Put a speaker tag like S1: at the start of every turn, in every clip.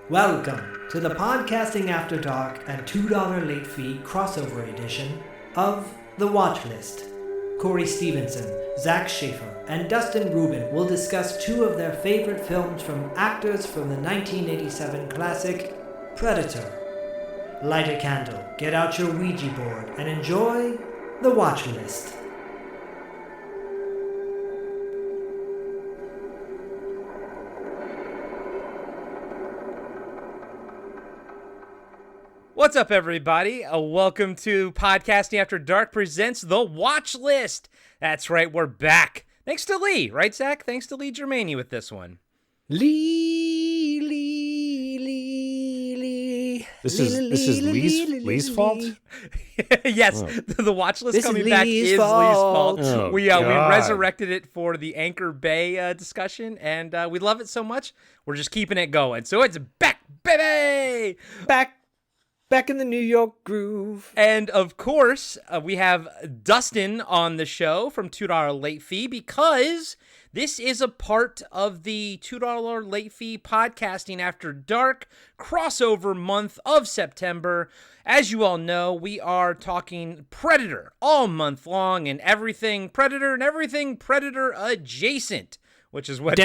S1: Welcome to the Podcasting After Dark and $2 late fee crossover edition of The Watchlist. Corey Stevenson, Zach Schaefer, and Dustin Rubin will discuss two of their favorite films from actors from the 1987 classic Predator. Light a candle, get out your Ouija board, and enjoy The Watchlist.
S2: What's up, everybody? Welcome to Podcasting After Dark presents The Watchlist. That's right, we're back. Thanks to Lee, right, Zach? Thanks to Lee Germani with this one.
S3: Lee.
S4: This is Lee's fault?
S2: Yes,
S4: Oh.
S2: the Watchlist
S1: This
S2: coming
S1: is
S2: back
S1: Lee's
S2: is
S1: fault.
S2: Lee's fault.
S4: Oh,
S2: We
S4: God.
S2: resurrected it for the Anchor Bay discussion, and we love it so much, we're just keeping it going. So it's back, baby!
S3: Back in the New York groove.
S2: And of course, we have Dustin on the show from $2 late fee because this is a part of the $2 late fee Podcasting After Dark crossover month of September. As you all know, we are talking Predator all month long and everything Predator and everything Predator adjacent. Which is what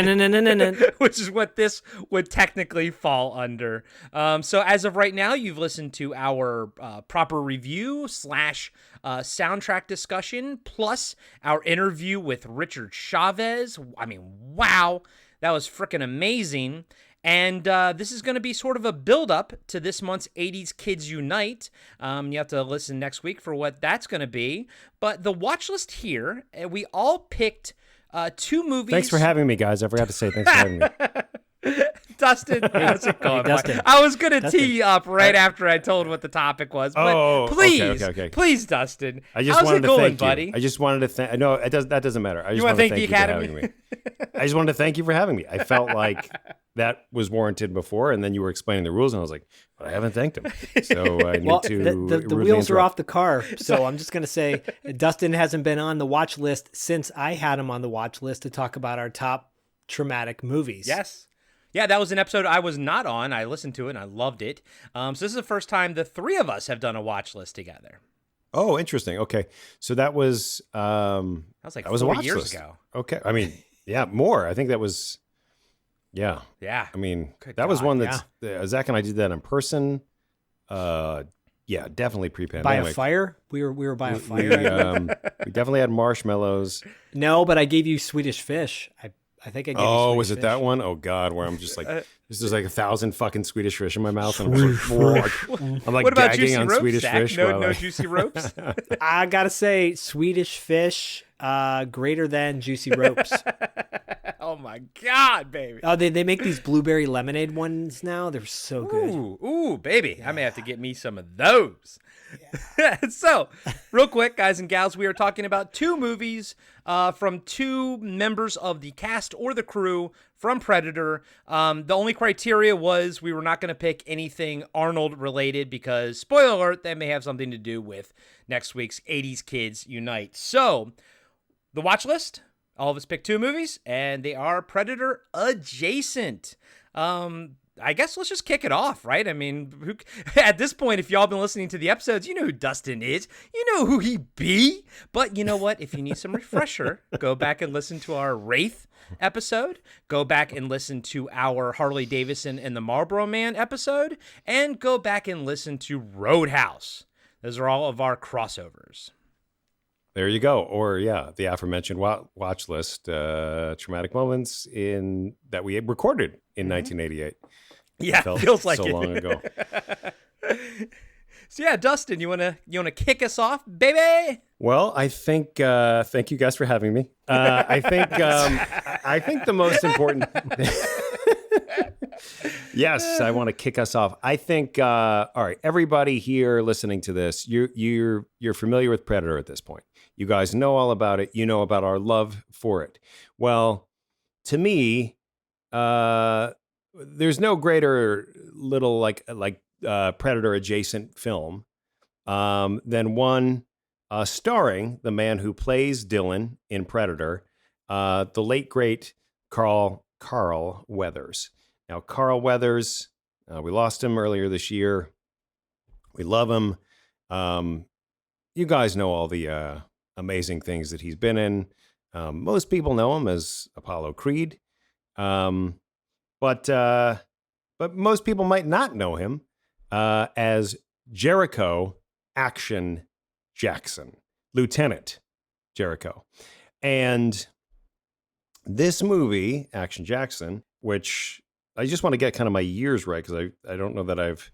S2: this would technically fall under. So as of right now, you've listened to our proper review / soundtrack discussion, plus our interview with Richard Chavez. I mean, wow, that was freaking amazing. And this is going to be sort of a build-up to this month's 80s Kids Unite. You have to listen next week for what that's going to be. But the watch list here, we all picked two movies.
S4: Thanks for having me, guys. I forgot to say thanks for having me.
S2: Dustin, how's it going?
S3: Dustin.
S2: I was going to tee you up right after I told what the topic was. But please, Dustin,
S4: I just
S2: how's
S4: wanted
S2: it
S4: to
S2: going,
S4: thank
S2: buddy?
S4: you. I just wanted to thank. No, that doesn't matter. I just
S2: want to thank the
S4: you for
S2: Academy?
S4: having me. I just wanted to thank you for having me. I felt like that was warranted before, and then you were explaining the rules, and I was like, but I haven't thanked him, so I need
S3: Well,
S4: to.
S3: the wheels are off the car, so I'm just going to say Dustin hasn't been on the watch list since I had him on the watch list to talk about our top traumatic movies.
S2: Yes. Yeah, that was an episode I was not on. I listened to it, and I loved it. So this is the first time the three of us have done a watch list together.
S4: Oh, interesting. Okay, so that was
S2: That was like 4
S4: a watch
S2: years
S4: list.
S2: ago.
S4: Okay, I mean, yeah, more. I think that was. Yeah.
S2: Yeah.
S4: I mean,
S2: Good
S4: that was
S2: God,
S4: one that's Zach and I did that in person. Yeah, definitely pre-pandemic.
S3: By a fire? We were by a
S4: We,
S3: fire.
S4: we definitely had marshmallows.
S3: No, but I gave you Swedish fish. I think I gave you
S4: Oh,
S3: Swedish
S4: was it
S3: fish.
S4: that one? Oh God, where I'm just like, this is like 1,000 fucking Swedish fish in my mouth, and I'm like
S2: What about
S4: gagging
S2: juicy
S4: on
S2: ropes,
S4: Swedish
S2: Zach?
S4: fish.
S2: No
S4: while I-
S2: juicy ropes?
S3: I gotta say, Swedish fish, greater than juicy ropes.
S2: Oh my God, baby.
S3: Oh, they make these blueberry lemonade ones now. They're so good.
S2: Ooh, baby. I may have to get me some of those. Yeah. So, real quick, guys and gals, we are talking about two movies from two members of the cast or the crew from Predator. The only criteria was we were not going to pick anything Arnold related because, spoiler alert, that may have something to do with next week's 80s Kids Unite. So, the watch list. All of us picked two movies, and they are Predator adjacent. I guess let's just kick it off, right? I mean, at this point, if y'all been listening to the episodes, you know who Dustin is. You know who he be. But you know what? If you need some refresher, go back and listen to our Wraith episode. Go back and listen to our Harley Davidson and the Marlboro Man episode. And go back and listen to Roadhouse. Those are all of our crossovers.
S4: There you go. Or yeah, the aforementioned watch list, traumatic moments that we recorded in 1988.
S2: Yeah,
S4: Felt
S2: feels like
S4: so
S2: it.
S4: long ago.
S2: So yeah, Dustin, you wanna kick us off, baby?
S4: Well, I think thank you guys for having me. I think the most important. Yes, I want to kick us off. I think all right, everybody here listening to this, you're familiar with Predator at this point. You guys know all about it. You know about our love for it. Well, to me, there's no greater little like Predator adjacent film than one starring the man who plays Dylan in Predator, the late great Carl Weathers. Now, Carl Weathers We lost him earlier this year. We love him. You guys know all the amazing things that he's been in. Most people know him as Apollo Creed. But most people might not know him as Jericho Action Jackson, Lieutenant Jericho. And this movie, Action Jackson, which I just want to get kind of my years right because I don't know that I've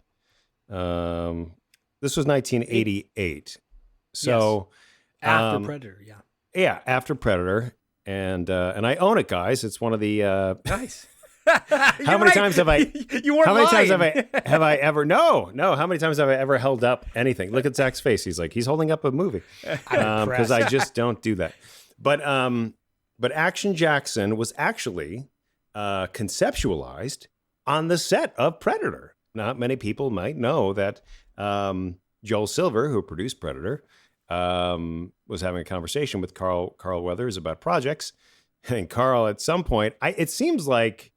S4: this was 1988. So
S3: after Predator, yeah.
S4: Yeah, after Predator. And I own it, guys. It's one of the
S2: Nice.
S4: How many times have I?
S2: You weren't
S4: How many
S2: lying.
S4: times have I ever? No. How many times have I ever held up anything? Look at Zach's face. He's holding up a movie because I just don't do that. But Action Jackson was actually conceptualized on the set of Predator. Not many people might know that Joel Silver, who produced Predator, was having a conversation with Carl Weathers about projects, and Carl at some point, it seems like,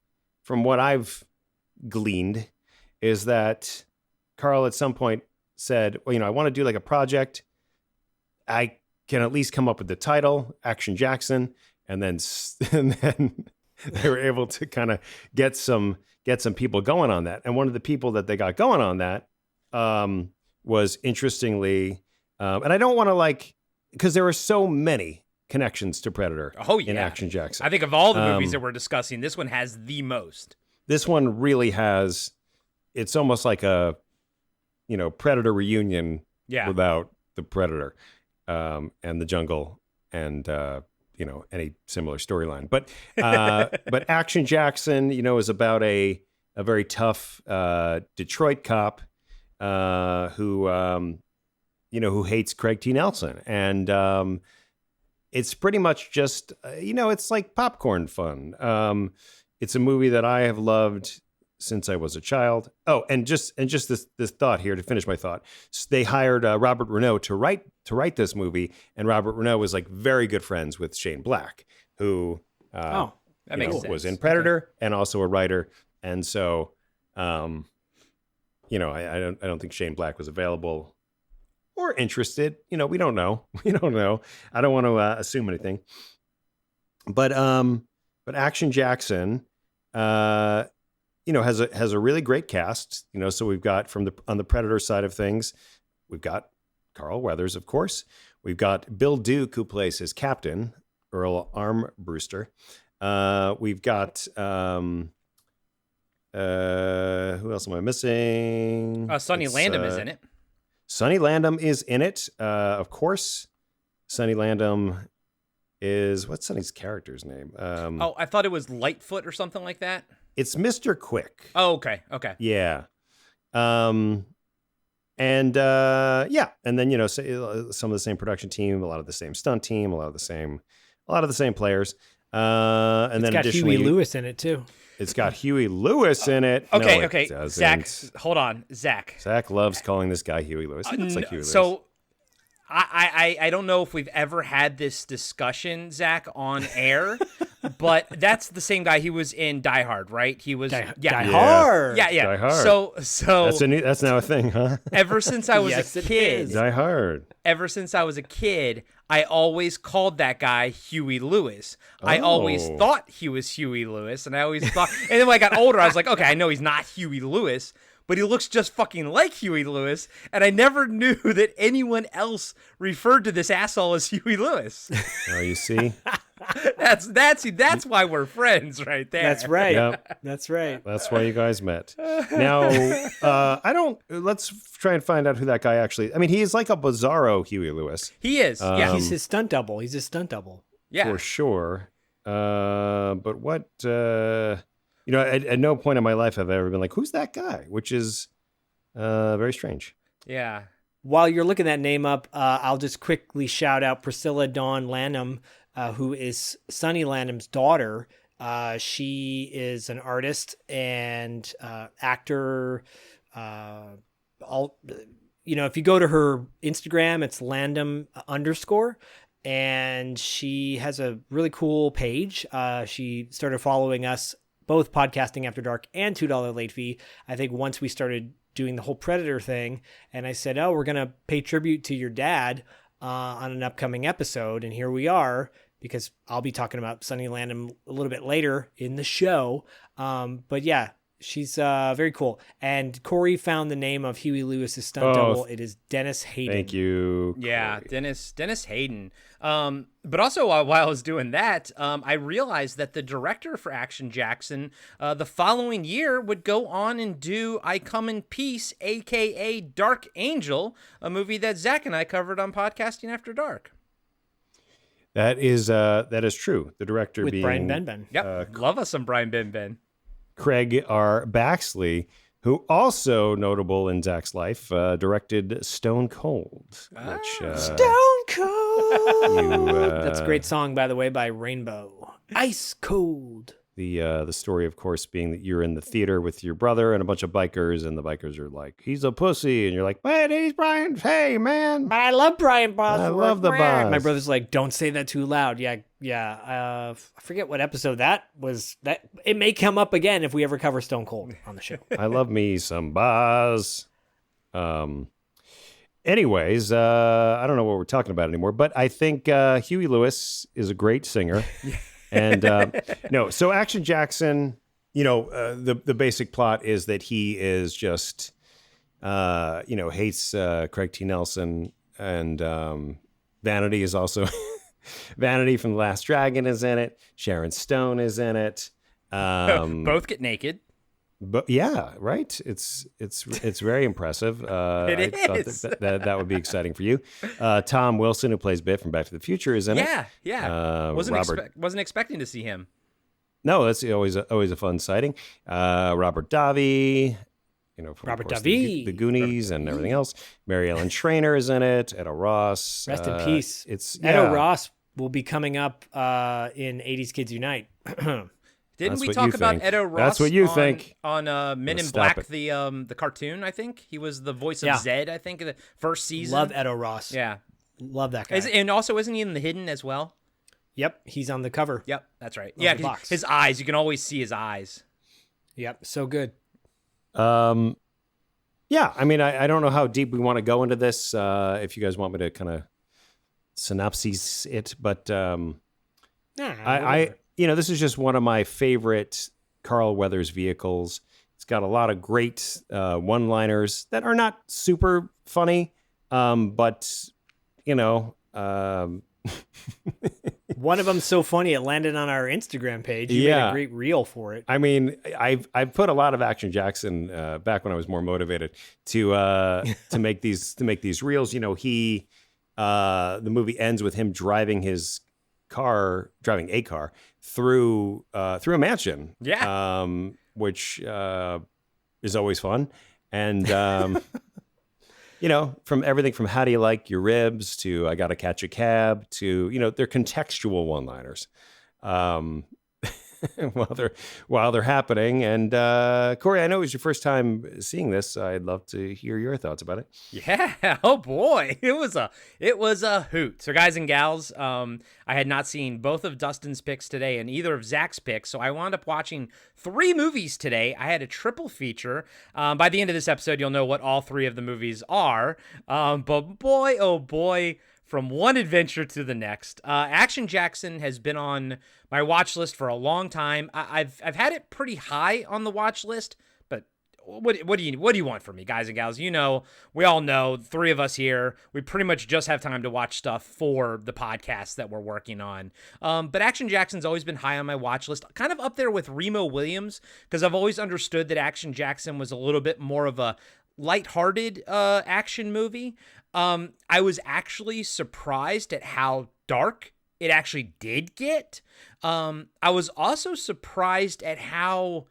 S4: from what I've gleaned, is that Carl at some point said, well, I want to do like a project. I can at least come up with the title, Action Jackson. And then they were able to kind of get some people going on that. And one of the people that they got going on that was, interestingly, and I don't want to because there were so many connections to Predator in Action Jackson.
S2: I think of all the movies that we're discussing, this one has the most.
S4: This one really has, it's almost like a, Predator reunion without the Predator and the jungle and, any similar storyline. But Action Jackson, is about a very tough Detroit cop who hates Craig T. Nelson. And it's pretty much just, it's like popcorn fun. It's a movie that I have loved since I was a child. Oh, and just this thought here to finish my thought. So they hired Robert Renault to write this movie, and Robert Renault was very good friends with Shane Black, who
S2: that makes sense.
S4: Was in Predator and also a writer. And so, I don't think Shane Black was available or interested. We don't know. We don't know. I don't want to assume anything. But Action Jackson, has a really great cast. So we've got on the Predator side of things, we've got Carl Weathers, of course. We've got Bill Duke, who plays his captain, Earl Armbruster. We've got who else am I missing?
S2: Sonny Landham is in it.
S4: Sonny Landham is in it, of course. Sonny Landham is, what's Sonny's character's name?
S2: I thought it was Lightfoot or something like that.
S4: It's Mr. Quick.
S2: Oh, okay.
S4: Yeah. And then, some of the same production team, a lot of the same stunt team, a lot of the same players. And
S3: it's
S4: then
S3: got
S4: additionally,
S3: Huey Lewis in it too.
S4: It's got Huey Lewis in it.
S2: Okay,
S4: No,
S2: okay.
S4: it doesn't.
S2: Zach, hold on. Zach
S4: loves calling this guy Huey Lewis. He looks like Huey Lewis.
S2: So I don't know if we've ever had this discussion, Zach, on air, but that's the same guy. He was in Die Hard, right? He was
S3: Die
S2: yeah.
S3: Hard.
S2: Yeah.
S4: Die Hard.
S2: So
S4: that's now a thing, huh?
S2: ever since I was
S3: Yes,
S2: a
S3: it
S2: kid,
S3: is.
S4: Die Hard.
S2: ever since I was a kid, I always called that guy Huey Lewis. I always
S4: Oh.
S2: thought he was Huey Lewis, and I always thought. And then when I got older, I was like, okay, I know he's not Huey Lewis, but he looks just fucking like Huey Lewis, and I never knew that anyone else referred to this asshole as Huey Lewis.
S4: Oh, you see?
S2: That's why we're friends, right there.
S3: That's right.
S4: Yep.
S3: That's right.
S4: That's why you guys met. Now, let's try and find out who that guy actually, I mean, he is like a bizarro Huey Lewis.
S2: He is. Yeah.
S3: He's his stunt double. He's his stunt double.
S2: Yeah.
S4: For sure. But what, at no point in my life have I ever been like, who's that guy? Which is very strange.
S2: Yeah.
S3: While you're looking that name up, I'll just quickly shout out Priscilla Dawn Lanham, who is Sonny Landham's daughter. She is an artist and actor. If you go to her Instagram, it's Landham _, and she has a really cool page. She started following us both Podcasting After Dark and $2 Late Fee. I think once we started doing the whole Predator thing, and I said, oh, we're going to pay tribute to your dad on an upcoming episode, and here we are, because I'll be talking about Sonny Landham a little bit later in the show. But yeah, she's very cool. And Corey found the name of Huey Lewis's stunt double. It is Dennis Hayden.
S4: Thank you, Corey.
S2: Yeah, Dennis Hayden. But also while I was doing that, I realized that the director for Action Jackson the following year would go on and do I Come in Peace, a.k.a. Dark Angel, a movie that Zach and I covered on Podcasting After Dark.
S4: That is true. The director
S3: with
S4: being
S3: Brian Benben.
S2: Yep, love us some Brian Benben.
S4: Craig R. Baxley, who also notable in Zach's life, directed Stone Cold. Which,
S3: Stone Cold!
S4: you,
S3: That's a great song, by the way, by Rainbow. Ice Cold.
S4: The story, of course, being that you're in the theater with your brother and a bunch of bikers, and the bikers are like, he's a pussy. And you're like, but he's Brian. Hey, man.
S3: But I love Brian Bosworth.
S4: I love the boss.
S3: My brother's like, don't say that too loud. Yeah. I forget what episode that was. That it may come up again if we ever cover Stone Cold on the show.
S4: I love me some Boz. Anyways, I don't know what we're talking about anymore, but I think Huey Lewis is a great singer. And no, so Action Jackson, the basic plot is that he is just, hates Craig T. Nelson, and Vanity is also Vanity from The Last Dragon is in it. Sharon Stone is in it.
S2: Both get naked.
S4: But yeah, right. It's very impressive. I thought that would be exciting for you. Tom Wilson, who plays Biff from Back to the Future, is in it.
S2: Yeah. Wasn't expecting to see him.
S4: No, that's always a fun sighting. Robert Davi, from
S3: Robert
S4: of course,
S3: Davi,
S4: the Goonies, and everything else. Mary Ellen Trainor is in it. Edo Ross.
S3: Rest in peace.
S4: Edo
S3: Ross will be coming up in 80s Kids Unite.
S2: Didn't we talk about Edo Ross?
S4: That's what you think.
S2: On Men in Black, the cartoon, I think. He was the voice of Zed, I think, in the first season.
S3: Love Edo Ross.
S2: Yeah.
S3: Love that guy.
S2: And also, isn't he in The Hidden as well?
S3: Yep, he's on the cover.
S2: Yep, that's right. Yeah, his eyes, you can always see his eyes.
S3: Yep, so good.
S4: Yeah, I mean, I don't know how deep we want to go into this, if you guys want me to kind of synopsis it, but this is just one of my favorite Carl Weathers vehicles. It's got a lot of great one-liners that are not super funny, but
S3: one of them's so funny it landed on our Instagram page. You made a great reel for it.
S4: I mean, I've put a lot of Action Jackson back when I was more motivated to make these reels. The movie ends with him driving a car through a mansion.
S2: Yeah.
S4: Which is always fun. And from everything from how do you like your ribs to I gotta catch a cab to, they're contextual one-liners. while they're happening. And Corey, I know it was your first time seeing this. I'd love to hear your thoughts about it.
S2: Yeah. Oh boy, it was a hoot. So guys and gals, I had not seen both of Dustin's picks today and either of Zach's picks, so I wound up watching 3 movies today. I had a triple feature. By the end of this episode, you'll know what all 3 of the movies are. But boy, oh boy. From one adventure to the next, Action Jackson has been on my watch list for a long time. I've had it pretty high on the watch list, but what do you want from me, guys and gals? We all know, 3 of us here, we pretty much just have time to watch stuff for the podcast that we're working on. But Action Jackson's always been high on my watch list, kind of up there with Remo Williams, because I've always understood that Action Jackson was a little bit more of a lighthearted action movie. I was actually surprised at how dark it actually did get. I was also surprised at how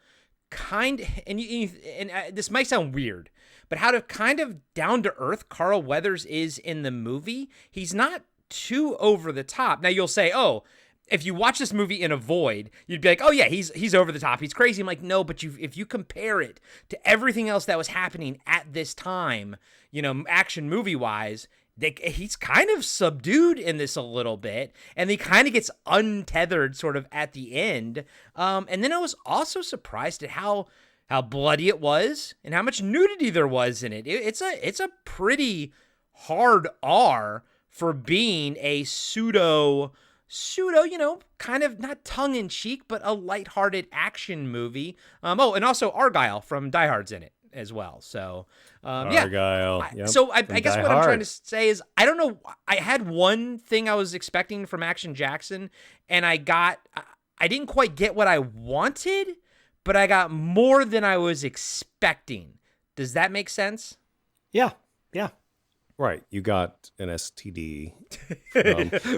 S2: this might sound weird, but how kind of down to earth Carl Weathers is in the movie. He's not too over the top. Now you'll say, oh, if you watch this movie in a void, you'd be like, oh yeah, he's over the top, he's crazy. I'm like, no, but if you compare it to everything else that was happening at this time, action movie wise, he's kind of subdued in this a little bit, and he kind of gets untethered sort of at the end. And then I was also surprised at how bloody it was and how much nudity there was in it. It's a pretty hard R for being a pseudo, kind of not tongue in cheek, but a lighthearted action movie. And also Argyle from Die Hard's in it as well. So,
S4: Argyle. Yep.
S2: So I guess what I'm trying to say is, I don't know. I had one thing I was expecting from Action Jackson, and I didn't quite get what I wanted, but I got more than I was expecting. Does that make sense?
S3: Yeah.
S4: Right. You got an STD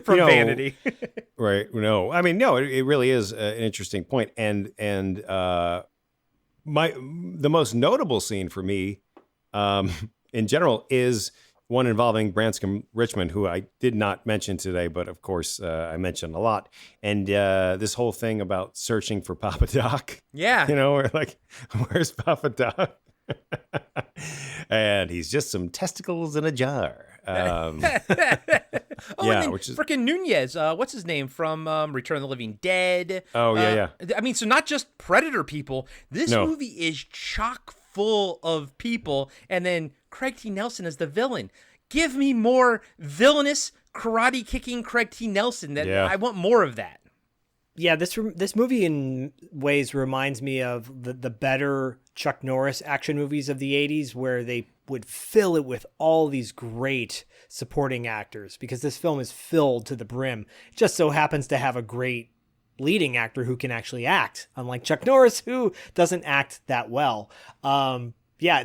S2: from vanity.
S4: Right. No, I mean, no, it really is an interesting point. And the most notable scene for me in general is one involving Branscombe Richmond, who I did not mention today, but of course I mentioned a lot. And this whole thing about searching for Papa Doc.
S2: Yeah.
S4: We're like, where's Papa Doc? And he's just some testicles in a jar.
S2: And then
S4: which is
S2: freaking Nunez. What's his name from Return of the Living Dead?
S4: Oh, yeah.
S2: I mean, so not just Predator people. This movie is chock full of people, and then Craig T. Nelson is the villain. Give me more villainous karate kicking Craig T. Nelson. I want more of that.
S3: Yeah, this movie in ways reminds me of the better Chuck Norris action movies of the 80s, where they would fill it with all these great supporting actors, because this film is filled to the brim. It just so happens to have a great leading actor who can actually act, unlike Chuck Norris, who doesn't act that well.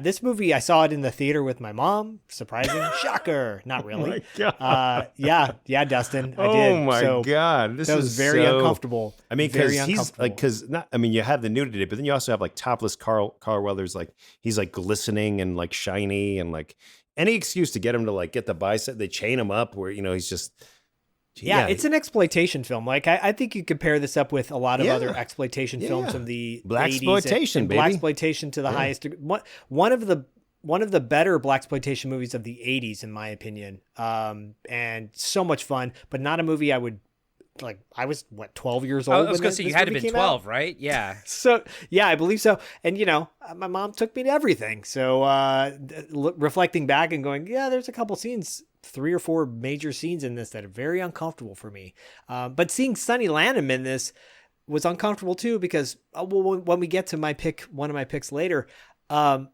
S3: This movie, I saw it in the theater with my mom. Surprising. Shocker. Not really.
S4: Oh my God.
S3: Yeah, Dustin. I
S4: Oh
S3: did.
S4: my
S3: So
S4: God.
S3: that was very uncomfortable.
S4: I mean,
S3: Very
S4: because he's like, you have the nudity, but then you also have like topless Carl Weathers. Like he's like glistening and like shiny, and like any excuse to get him to like get the bicep. They chain him up where, he's just.
S3: Yeah, it's an exploitation film. Like I think you could pair this up with a lot of other exploitation films from the
S4: blaxploitation, baby.
S3: Blaxploitation to the highest degree. One of the better blaxploitation movies of the 80s, in my opinion. And so much fun, but not a movie I would like. I was 12 years old.
S2: I was going to say you had to be 12, right? Yeah.
S3: So yeah, I believe so. And my mom took me to everything. So reflecting back and going, yeah, there's a couple scenes, 3 or 4 major scenes in this that are very uncomfortable for me. But seeing Sonny Landham in this was uncomfortable too, because when we get to one of my picks later, I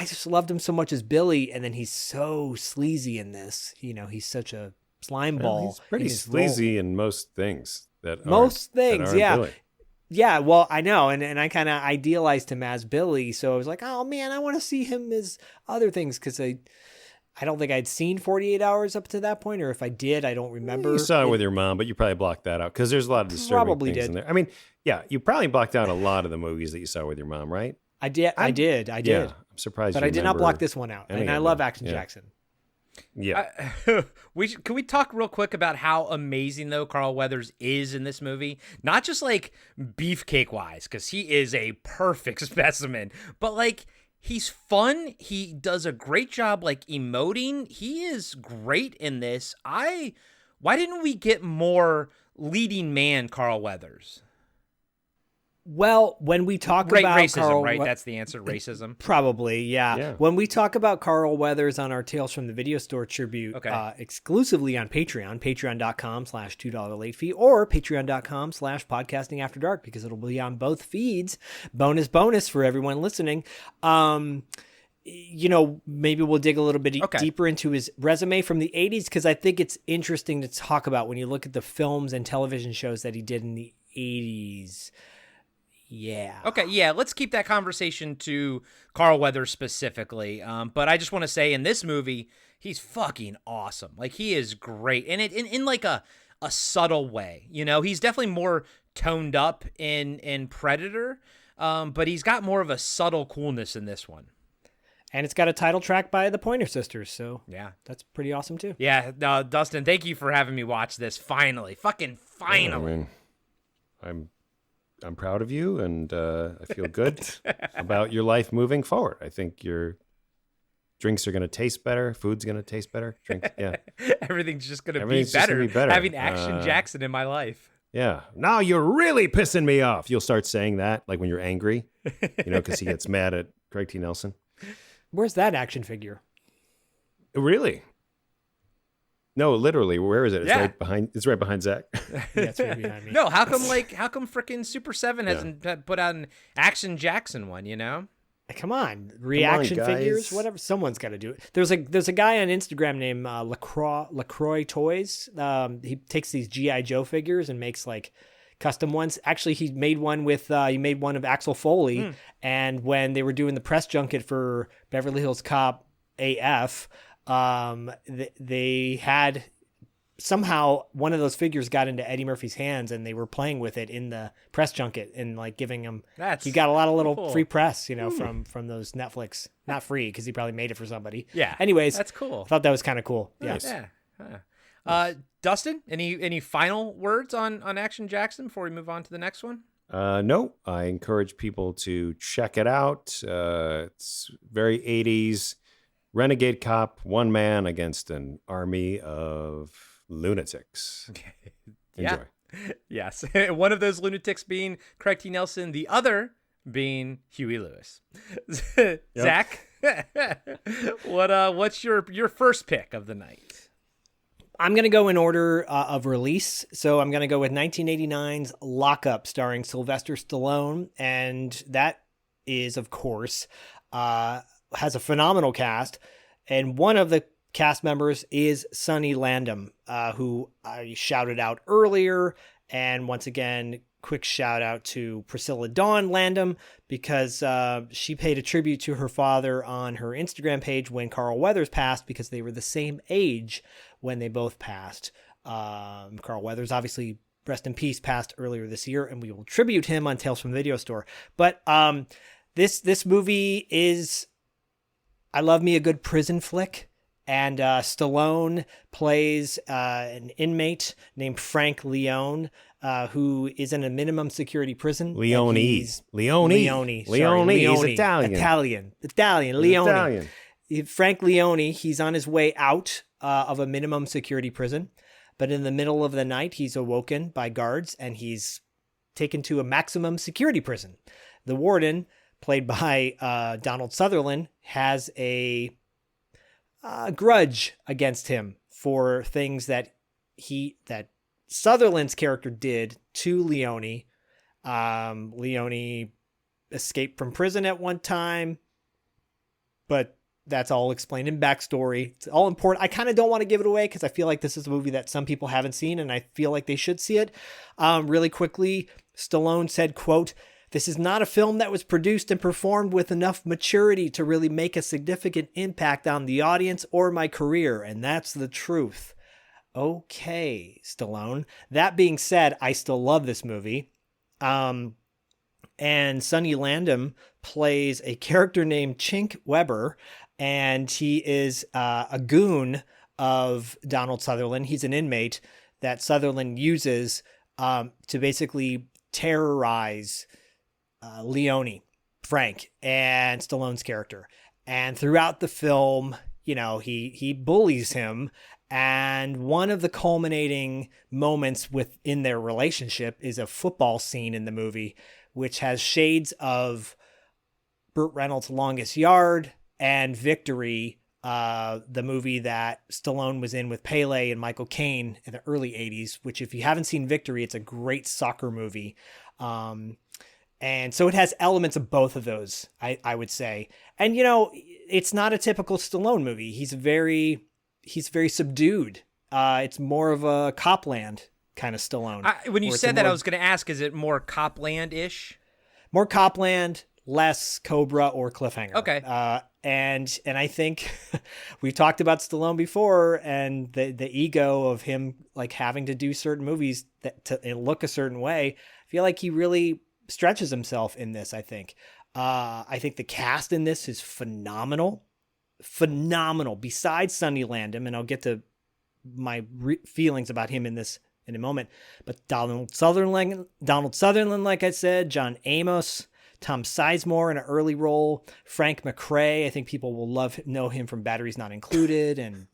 S3: just loved him so much as Billy, and then he's so sleazy in this. He's such a slime ball.
S4: He's pretty sleazy in most things.
S3: Yeah. Yeah, well, I know, and I kind of idealized him as Billy, so I was like, oh man, I want to see him as other things, because I don't think I'd seen 48 Hours up to that point, or if I did, I don't remember.
S4: You saw it with your mom, but you probably blocked that out because there's a lot of disturbing things in there. I mean, yeah, you probably blocked out a lot of the movies that you saw with your mom, right?
S3: I did. Yeah, I'm
S4: surprised,
S3: but I did not block this one out, and I love Action Jackson.
S4: Yeah.
S2: Can we talk real quick about how amazing though Carl Weathers is in this movie? Not just like beefcake wise, because he is a perfect specimen, but like he's fun. He does a great job like emoting. He is great in this. Why didn't we get more leading man Carl Weathers?
S3: Well, when we talk about
S2: racism,
S3: Carl,
S2: right? That's the answer. Racism.
S3: Probably, yeah. When we talk about Carl Weathers on our Tales from the Video Store tribute, exclusively on Patreon, patreon.com/$2 late fee, or patreon.com/podcasting after dark, because it'll be on both feeds. Bonus for everyone listening. Maybe we'll dig a little bit deeper into his resume from the 80s, because I think it's interesting to talk about when you look at the films and television shows that he did in the 80s. Yeah.
S2: Okay, yeah, let's keep that conversation to Carl Weathers specifically. But I just want to say in this movie, he's fucking awesome. Like, he is great. And in like a subtle way. He's definitely more toned up in Predator, but he's got more of a subtle coolness in this one.
S3: And it's got a title track by the Pointer Sisters, so
S2: yeah,
S3: that's pretty awesome too.
S2: Yeah, Dustin, thank you for having me watch this. Finally, fucking finally.
S4: Yeah, I'm proud of you, and I feel good about your life moving forward. I think you're Drinks are going to taste better. Food's going to taste better. Drinks, yeah.
S2: Everything's just going to be
S4: Everything's just
S2: better.
S4: gonna be better.
S2: Having Action Jackson in my life.
S4: Yeah. Now you're really pissing me off. You'll start saying that like when you're angry, because he gets mad at Craig T. Nelson.
S3: Where's that action figure?
S4: Really? No, literally. Where is it? It's
S2: Yeah.
S4: right behind. It's right behind Zach.
S3: Yeah, it's right behind me.
S2: No, how come frickin' Super 7 hasn't put out an Action Jackson one,
S3: Come on, reaction
S4: guys.
S3: figures, whatever. Someone's got to do it. There's a guy on Instagram named LaCroix Toys. He takes these GI Joe figures and makes like custom ones. Actually, he made one of Axel Foley, and when they were doing the press junket for Beverly Hills Cop AF, they had somehow one of those figures got into Eddie Murphy's hands, and they were playing with it in the press junket and like giving him. He got a lot of little
S2: cool.
S3: free press, from those Netflix. Not free because he probably made it for somebody.
S2: Yeah.
S3: Anyways,
S2: that's cool.
S3: I thought that was kind of cool.
S4: Nice.
S3: Yeah.
S2: Yeah. Dustin, any final words on Action Jackson before we move on to the next one?
S4: No, I encourage people to check it out. It's very 80s. Renegade cop, one man against an army of lunatics. Enjoy.
S2: Yeah. Yes. One of those lunatics being Craig T. Nelson, the other being Huey Lewis. Zach, what's your first pick of the night?
S3: I'm going to go in order of release. So I'm going to go with 1989's Lockup, starring Sylvester Stallone. And that is, of course, has a phenomenal cast. And one of the cast members is Sonny Landham, who I shouted out earlier. And once again, quick shout out to Priscilla Dawn Landham, because she paid a tribute to her father on her Instagram page when Carl Weathers passed, because they were the same age when they both passed. Carl Weathers, obviously, rest in peace, passed earlier this year, and we will tribute him on Tales from the Video Store. But this movie is, I love me a good prison flick. And Stallone plays an inmate named Frank Leone, who is in a minimum security prison.
S4: Leone. He's Italian.
S3: Leone. Frank Leone, he's on his way out of a minimum security prison. But in the middle of the night, he's awoken by guards and he's taken to a maximum security prison. The warden, played by Donald Sutherland, has a grudge against him for things that Sutherland's character did to Leone. Leone escaped from prison at one time, but that's all explained in backstory. It's all important. I kind of don't want to give it away because I feel like this is a movie that some people haven't seen and I feel like they should see it. Really quickly, Stallone said, quote, "This is not a film that was produced and performed with enough maturity to really make a significant impact on the audience or my career, and that's the truth." Okay, Stallone. That being said, I still love this movie. And Sonny Landham plays a character named Chink Weber, and he is a goon of Donald Sutherland. He's an inmate that Sutherland uses to basically terrorize Leone, Frank, and Stallone's character. And throughout the film, he bullies him. And one of the culminating moments within their relationship is a football scene in the movie, which has shades of Burt Reynolds' Longest Yard and Victory, the movie that Stallone was in with Pele and Michael Caine in the early 80s, which if you haven't seen Victory, it's a great soccer movie. And so it has elements of both of those, I would say. And, it's not a typical Stallone movie. He's very subdued. It's more of a Copland kind of Stallone.
S2: When you said that, I was going to ask, is it more Copland-ish?
S3: More Copland, less Cobra or Cliffhanger.
S2: Okay.
S3: And I think we've talked about Stallone before, and the ego of him like having to do certain movies and look a certain way. I feel like he really stretches himself in this. I think the cast in this is phenomenal. Besides Sonny Landham, and I'll get to my feelings about him in this in a moment. But Donald Sutherland, like I said, John Amos, Tom Sizemore in an early role. Frank McRae, I think people will know him from Batteries Not Included and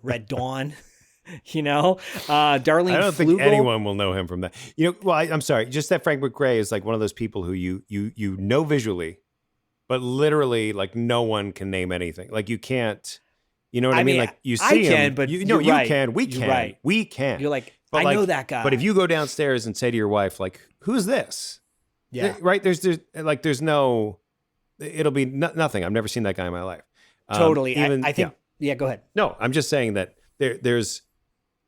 S3: Red Dawn. Darlene
S4: I don't think
S3: Flugel.
S4: anyone will know him from that. Well, I'm sorry. Just that Frank McRae is like one of those people who you know visually, but literally like no one can name anything. Like you can't, you know what I mean? Like you see him,
S3: can, but
S4: you
S3: right.
S4: can, we can,
S3: right.
S4: we can.
S3: You're like,
S4: but
S3: I know that guy.
S4: But if you go downstairs and say to your wife, like, who's this?
S3: Yeah.
S4: Right. There's no, it'll be nothing. I've never seen that guy in my life.
S3: Totally. I think, yeah, go ahead.
S4: No, I'm just saying that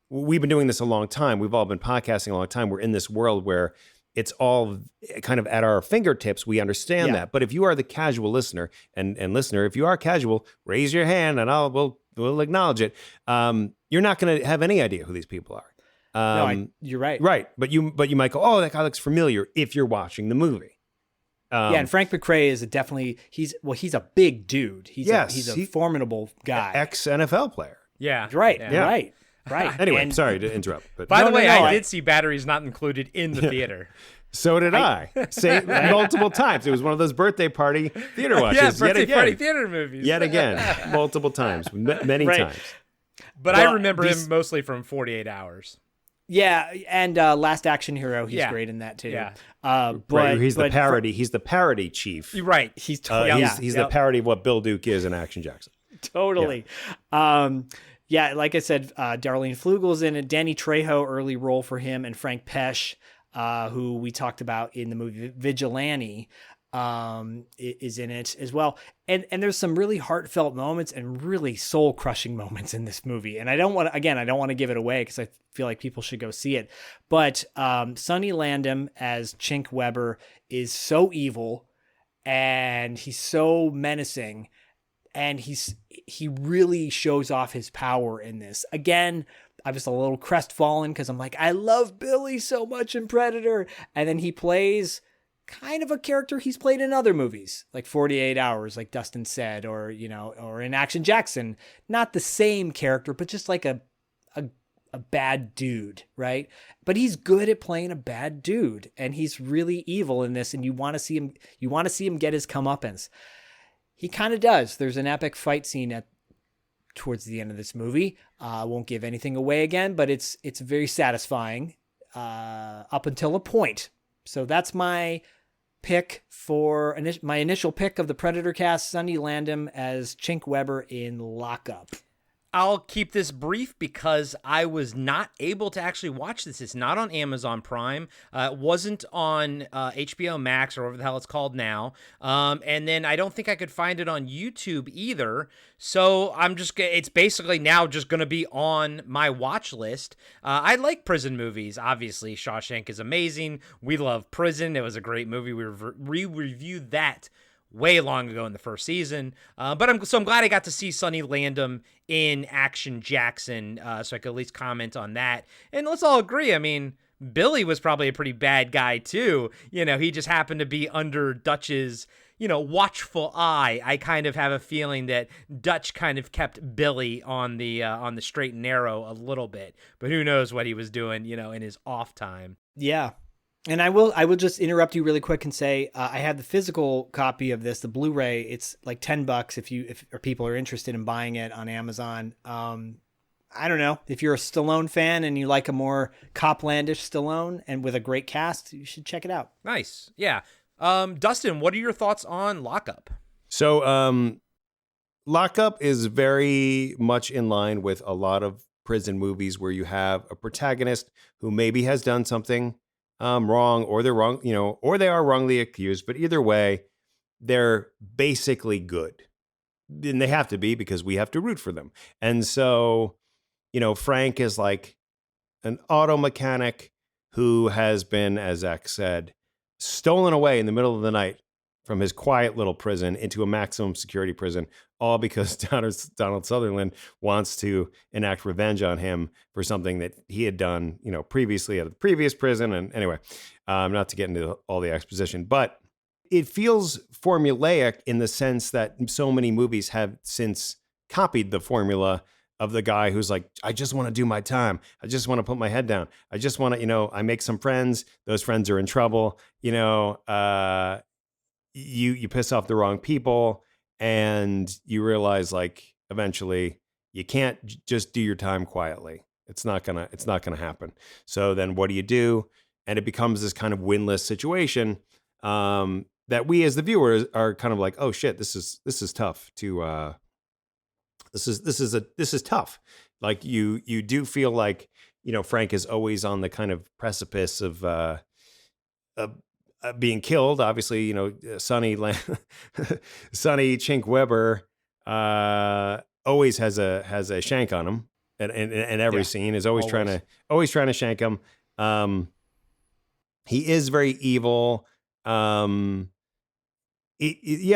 S4: we've been doing this a long time. We've all been podcasting a long time. We're in this world where it's all kind of at our fingertips. We understand that. But if you are the casual listener and listener, if you are casual, raise your hand and we'll acknowledge it. You're not going to have any idea who these people are.
S3: No, you're right.
S4: Right. But you might go, oh, that guy looks familiar if you're watching the movie.
S3: And Frank McRae is he's a big dude. He's a formidable guy.
S4: Ex-NFL player.
S2: Yeah.
S3: Right.
S2: Yeah.
S3: Right.
S4: Anyway, sorry to interrupt. But
S2: by the way, I did see Batteries Not Included in the theater.
S4: So did I. Say multiple times. It was one of those birthday party theater watches.
S2: Yeah, birthday party theater movies.
S4: Yet again, multiple times, many times.
S2: But I remember him mostly from 48 Hours.
S3: Yeah, and Last Action Hero, he's great in that too.
S2: Yeah.
S4: But he's the parody. He's the parody chief.
S2: Right.
S4: He's the parody of what Bill Duke is in Action Jackson.
S3: Totally. Yeah, like I said, Darlene Flugel's in it. Danny Trejo, early role for him, and Frank Pesh, who we talked about in the movie Vigilante, is in it as well. And there's some really heartfelt moments and really soul-crushing moments in this movie. And I don't want to give it away because I feel like people should go see it. But Sonny Landham as Chink Weber is so evil, and he's so menacing. And he really shows off his power in this. Again, I was a little crestfallen because I'm like, I love Billy so much in Predator. And then he plays kind of a character he's played in other movies, like 48 Hours, like Dustin said, or in Action Jackson. Not the same character, but just like a bad dude, right? But he's good at playing a bad dude, and he's really evil in this, and you want to see him get his comeuppance. He kind of does. There's an epic fight scene towards the end of this movie. I won't give anything away again, but it's very satisfying up until a point. So that's my pick for my initial pick of the Predator cast, Sonny Landham as Chink Weber in Lockup.
S2: I'll keep this brief because I was not able to actually watch this. It's not on Amazon Prime. It wasn't on HBO Max or whatever the hell it's called now. And then I don't think I could find it on YouTube either. So it's basically now just going to be on my watch list. I like prison movies. Obviously, Shawshank is amazing. We love Prison. It was a great movie. We reviewed that way long ago in the first season. But I'm glad I got to see Sonny Landham in Action Jackson, so I could at least comment on that. And let's all agree, I mean, Billy was probably a pretty bad guy too. He just happened to be under Dutch's, watchful eye. I kind of have a feeling that Dutch kind of kept Billy on the straight and narrow a little bit. But who knows what he was doing, in his off time.
S3: Yeah. And I will just interrupt you really quick and say I have the physical copy of this, the Blu-ray. It's like $10 if people are interested in buying it on Amazon. I don't know, if you're a Stallone fan and you like a more coplandish Stallone and with a great cast, you should check it out.
S2: Nice, yeah. Dustin, what are your thoughts on Lockup?
S4: So, Lockup is very much in line with a lot of prison movies where you have a protagonist who maybe has done something wrong, or they're wrong, or they are wrongly accused. But either way, they're basically good. And they have to be because we have to root for them. And so, Frank is like an auto mechanic who has been, as Zach said, stolen away in the middle of the night from his quiet little prison into a maximum security prison, all because Donald Sutherland wants to enact revenge on him for something that he had done, previously at the previous prison. And anyway, not to get into all the exposition, but it feels formulaic in the sense that so many movies have since copied the formula of the guy who's like, I just want to do my time. I just want to put my head down. I just want to, I make some friends. Those friends are in trouble, you piss off the wrong people, and you realize like eventually you can't just do your time quietly. It's not gonna happen. So then what do? And it becomes this kind of win-less situation that we as the viewers are kind of like, oh shit, this is tough to this is tough. Like you do feel like, Frank is always on the kind of precipice of being killed. Obviously, Sonny Sonny Chink Weber always has a shank on him, and every scene is always trying to shank him. He is very evil. The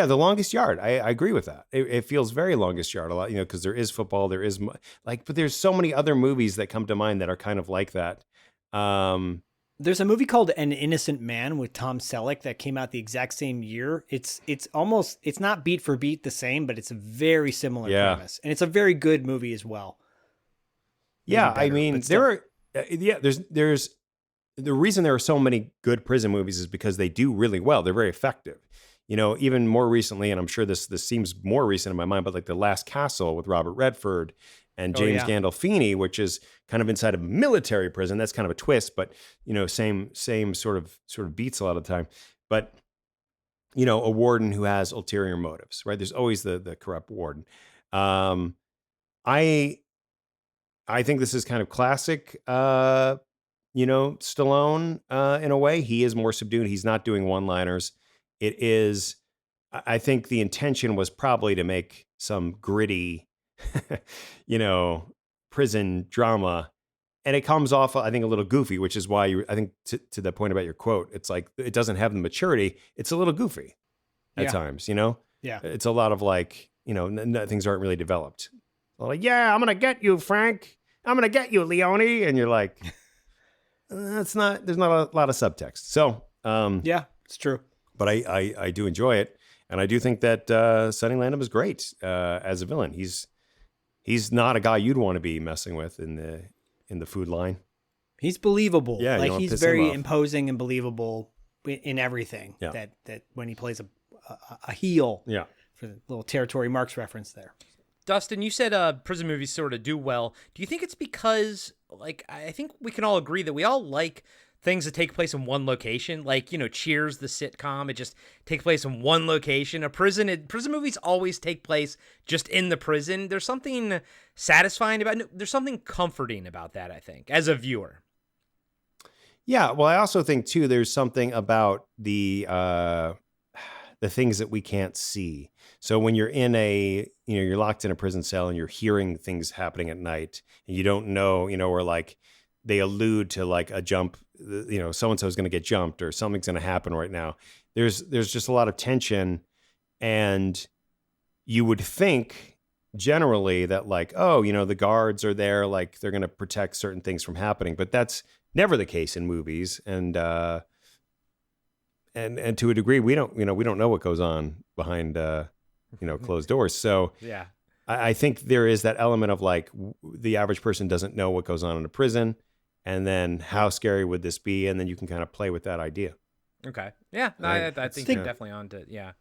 S4: Longest Yard. I agree with that. It feels very Longest Yard a lot, because there is football, there is but there's so many other movies that come to mind that are kind of like that.
S3: There's a movie called An Innocent Man with Tom Selleck that came out the exact same year. It's not beat for beat the same, but it's a very similar premise, and it's a very good movie as well.
S4: Yeah, better, I mean, there's the reason there are so many good prison movies is because they do really well. They're very effective. Even more recently, and I'm sure this seems more recent in my mind, but like The Last Castle with Robert Redford and James Gandolfini, which is kind of inside a military prison. That's kind of a twist, but same sort of beats a lot of the time. But a warden who has ulterior motives, right? There's always the corrupt warden. I think this is kind of classic. Stallone in a way. He is more subdued. He's not doing one-liners. It is, I think the intention was probably to make some gritty, prison drama. And it comes off, I think, a little goofy, which is why I think to the point about your quote, it's like, it doesn't have the maturity. It's a little goofy at times, Yeah. It's a lot of like, things aren't really developed. Like, yeah, I'm going to get you, Frank. I'm going to get you, Leone. And you're like, there's not a lot of subtext. So,
S3: it's true.
S4: But I do enjoy it, and I do think that Sonny Landham is great as a villain. He's not a guy you'd want to be messing with in the Food Line.
S3: He's believable.
S4: Yeah,
S3: like he's very imposing and believable in everything.
S4: Yeah.
S3: That when he plays a heel.
S4: Yeah.
S3: For the little Territory Marks reference there.
S2: Dustin, you said prison movies sort of do well. Do you think it's because, like, I think we can all agree that we all like things that take place in one location, like, Cheers, the sitcom, it just takes place in one location. Prison movies always take place just in the prison. There's something satisfying about it. There's something comforting about that, I think, as a viewer.
S4: Yeah, well, I also think, too, there's something about the things that we can't see. So when you're in you're locked in a prison cell and you're hearing things happening at night, and you don't know, or like they allude to like a jump, so-and-so is going to get jumped or something's going to happen right now. There's just a lot of tension, and you would think generally that like, oh, the guards are there, like they're going to protect certain things from happening, but that's never the case in movies. And to a degree, we don't know what goes on behind, closed doors. So
S2: yeah,
S4: I think there is that element of like the average person doesn't know what goes on in a prison. And then how scary would this be? And then you can kind of play with that idea.
S2: Okay. Yeah. No,
S4: Right.
S2: I think you're definitely on to, yeah.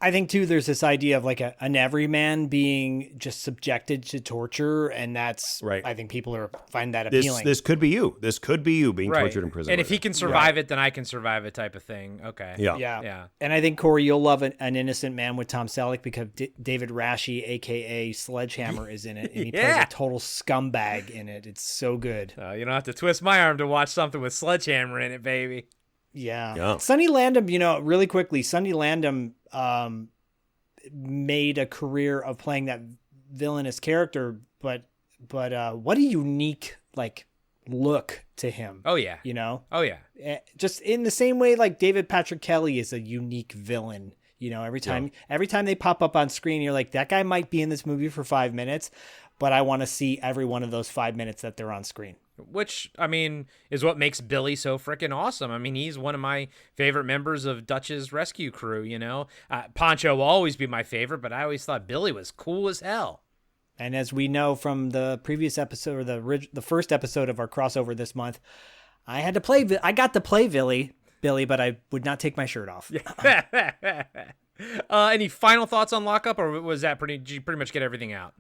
S3: I think, too, there's this idea of like an everyman being just subjected to torture. And that's
S4: right.
S3: I think people find that appealing.
S4: This could be you. This could be you being tortured in prison.
S2: And if he can survive it, then I can survive it type of thing. Okay.
S4: Yeah.
S3: And I think, Corey, you'll love an Innocent Man with Tom Selleck because David Rashi, a.k.a. Sledgehammer, is in it. And he plays a total scumbag in it. It's so good.
S2: You don't have to twist my arm to watch something with Sledgehammer in it, baby.
S3: Yeah. Sonny Landham, really quickly, Sonny Landham made a career of playing that villainous character, but what a unique like look to him.
S2: Oh yeah. Oh yeah.
S3: Just in the same way like David Patrick Kelly is a unique villain. Every time they pop up on screen, you're like, that guy might be in this movie for 5 minutes, but I want to see every one of those 5 minutes that they're on screen.
S2: Which, I mean, is what makes Billy so freaking awesome. I mean, he's one of my favorite members of Dutch's rescue crew, Poncho will always be my favorite, but I always thought Billy was cool as hell.
S3: And as we know from the previous episode, or the first episode of our crossover this month, I got to play Billy. Billy, but I would not take my shirt off.
S2: Any final thoughts on Lockup, or was that did you pretty much get everything out?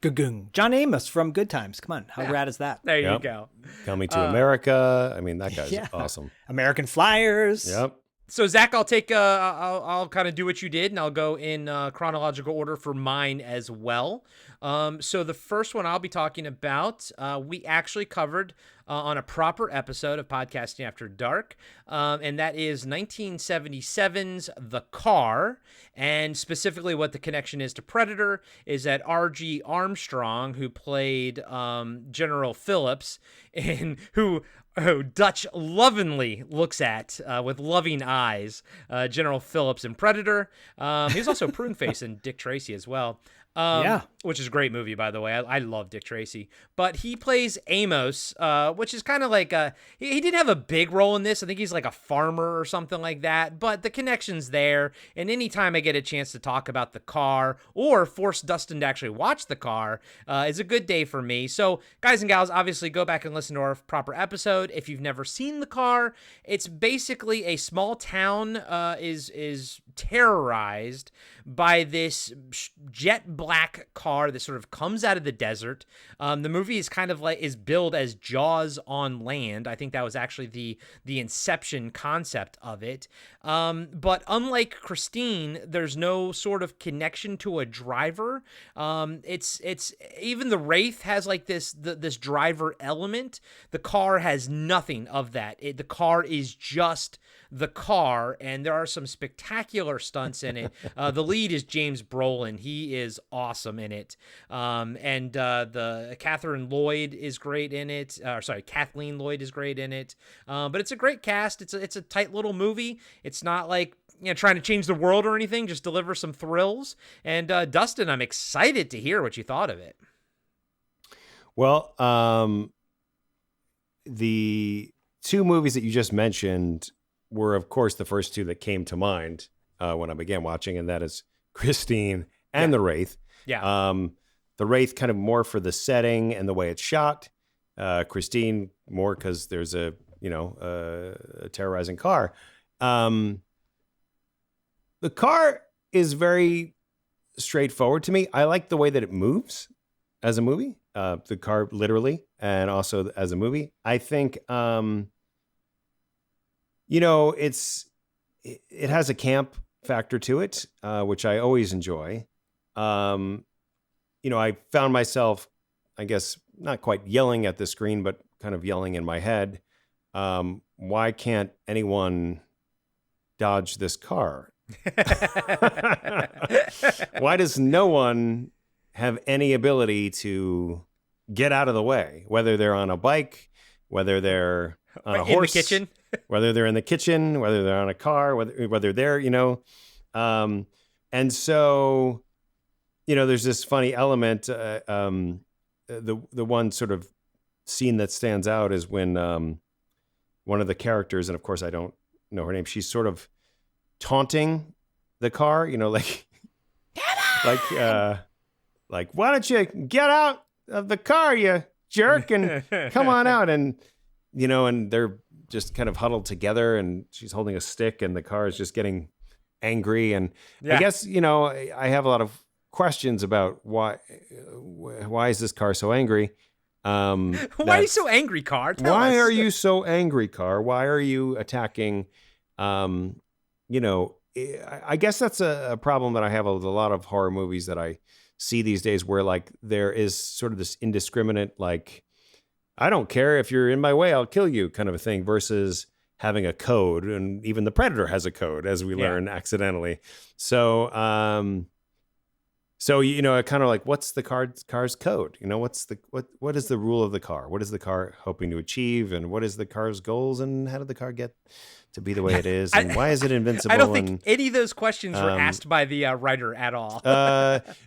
S3: Gagoong. John Amos from Good Times. Come on. How rad is that?
S2: There you
S4: Yep.
S2: go.
S4: Coming to America. I mean, that guy's
S3: Yeah.
S4: awesome.
S3: American Flyers.
S4: Yep.
S2: So Zach, I'll take I'll kind of do what you did, and I'll go in chronological order for mine as well. So the first one I'll be talking about, we actually covered on a proper episode of Podcasting After Dark, and that is 1977's The Car, and specifically what the connection is to Predator is that R.G. Armstrong, who played General Phillips, and who Dutch lovingly looks at with loving eyes, General Phillips in Predator. He's also Pruneface in Dick Tracy as well. Which is a great movie, by the way. I love Dick Tracy. But he plays Amos, which is kind of like he didn't have a big role in this. I think he's like a farmer or something like that. But the connection's there. And anytime I get a chance to talk about The Car or force Dustin to actually watch The Car is a good day for me. So, guys and gals, obviously go back and listen to our proper episode. If you've never seen The Car, it's basically a small town is terrorized by this jet black car that sort of comes out of the desert. The movie is kind of like is billed as Jaws on land. I think that was actually the inception concept of it. But unlike Christine, there's no sort of connection to a driver. It's even the Wraith has like this driver element. The car has nothing of that. The car is just the car, and there are some spectacular stunts in it. The lead is James Brolin. He is awesome in it. And the Catherine Lloyd is great in it. Kathleen Lloyd is great in it. But it's a great cast. It's a tight little movie. It's not like trying to change the world or anything. Just deliver some thrills. And Dustin, I'm excited to hear what you thought of it.
S4: Well, the two movies that you just mentioned were, of course, the first two that came to mind when I began watching, and that is Christine and The Wraith.
S2: Yeah.
S4: The Wraith kind of more for the setting and the way it's shot. Christine more because there's a terrorizing car. The car is very straightforward to me. I like the way that it moves as a movie. The car literally and also as a movie. I think it has a camp factor to it, which I always enjoy. I found myself, I guess, not quite yelling at the screen, but kind of yelling in my head. Why can't anyone dodge this car? Why does no one have any ability to get out of the way, whether they're on a bike, whether they're on a horse,
S2: in the kitchen,
S4: whether they're in the kitchen, whether they're on a car, whether they're, and so, there's this funny element. The one sort of scene that stands out is when one of the characters, and of course I don't know her name, she's sort of taunting the car, like why don't you get out of the car, you jerk, and come on out, and and they're just kind of huddled together, and she's holding a stick, and the car is just getting angry, and I guess I have a lot of questions about why is this car so angry?
S2: Why are you so angry, car?
S4: Why are you so angry, car? Why are you attacking? I guess that's a problem that I have with a lot of horror movies that I see these days, where like there is sort of this indiscriminate, like, I don't care if you're in my way, I'll kill you kind of a thing, versus having a code. And even the Predator has a code, as we learn accidentally. So, kind of like, what's the car's code? What is the rule of the car? What is the car hoping to achieve? And what is the car's goals? And how did the car get to be the way it is? And why is it invincible?
S2: I don't think any of those questions were asked by the writer at all.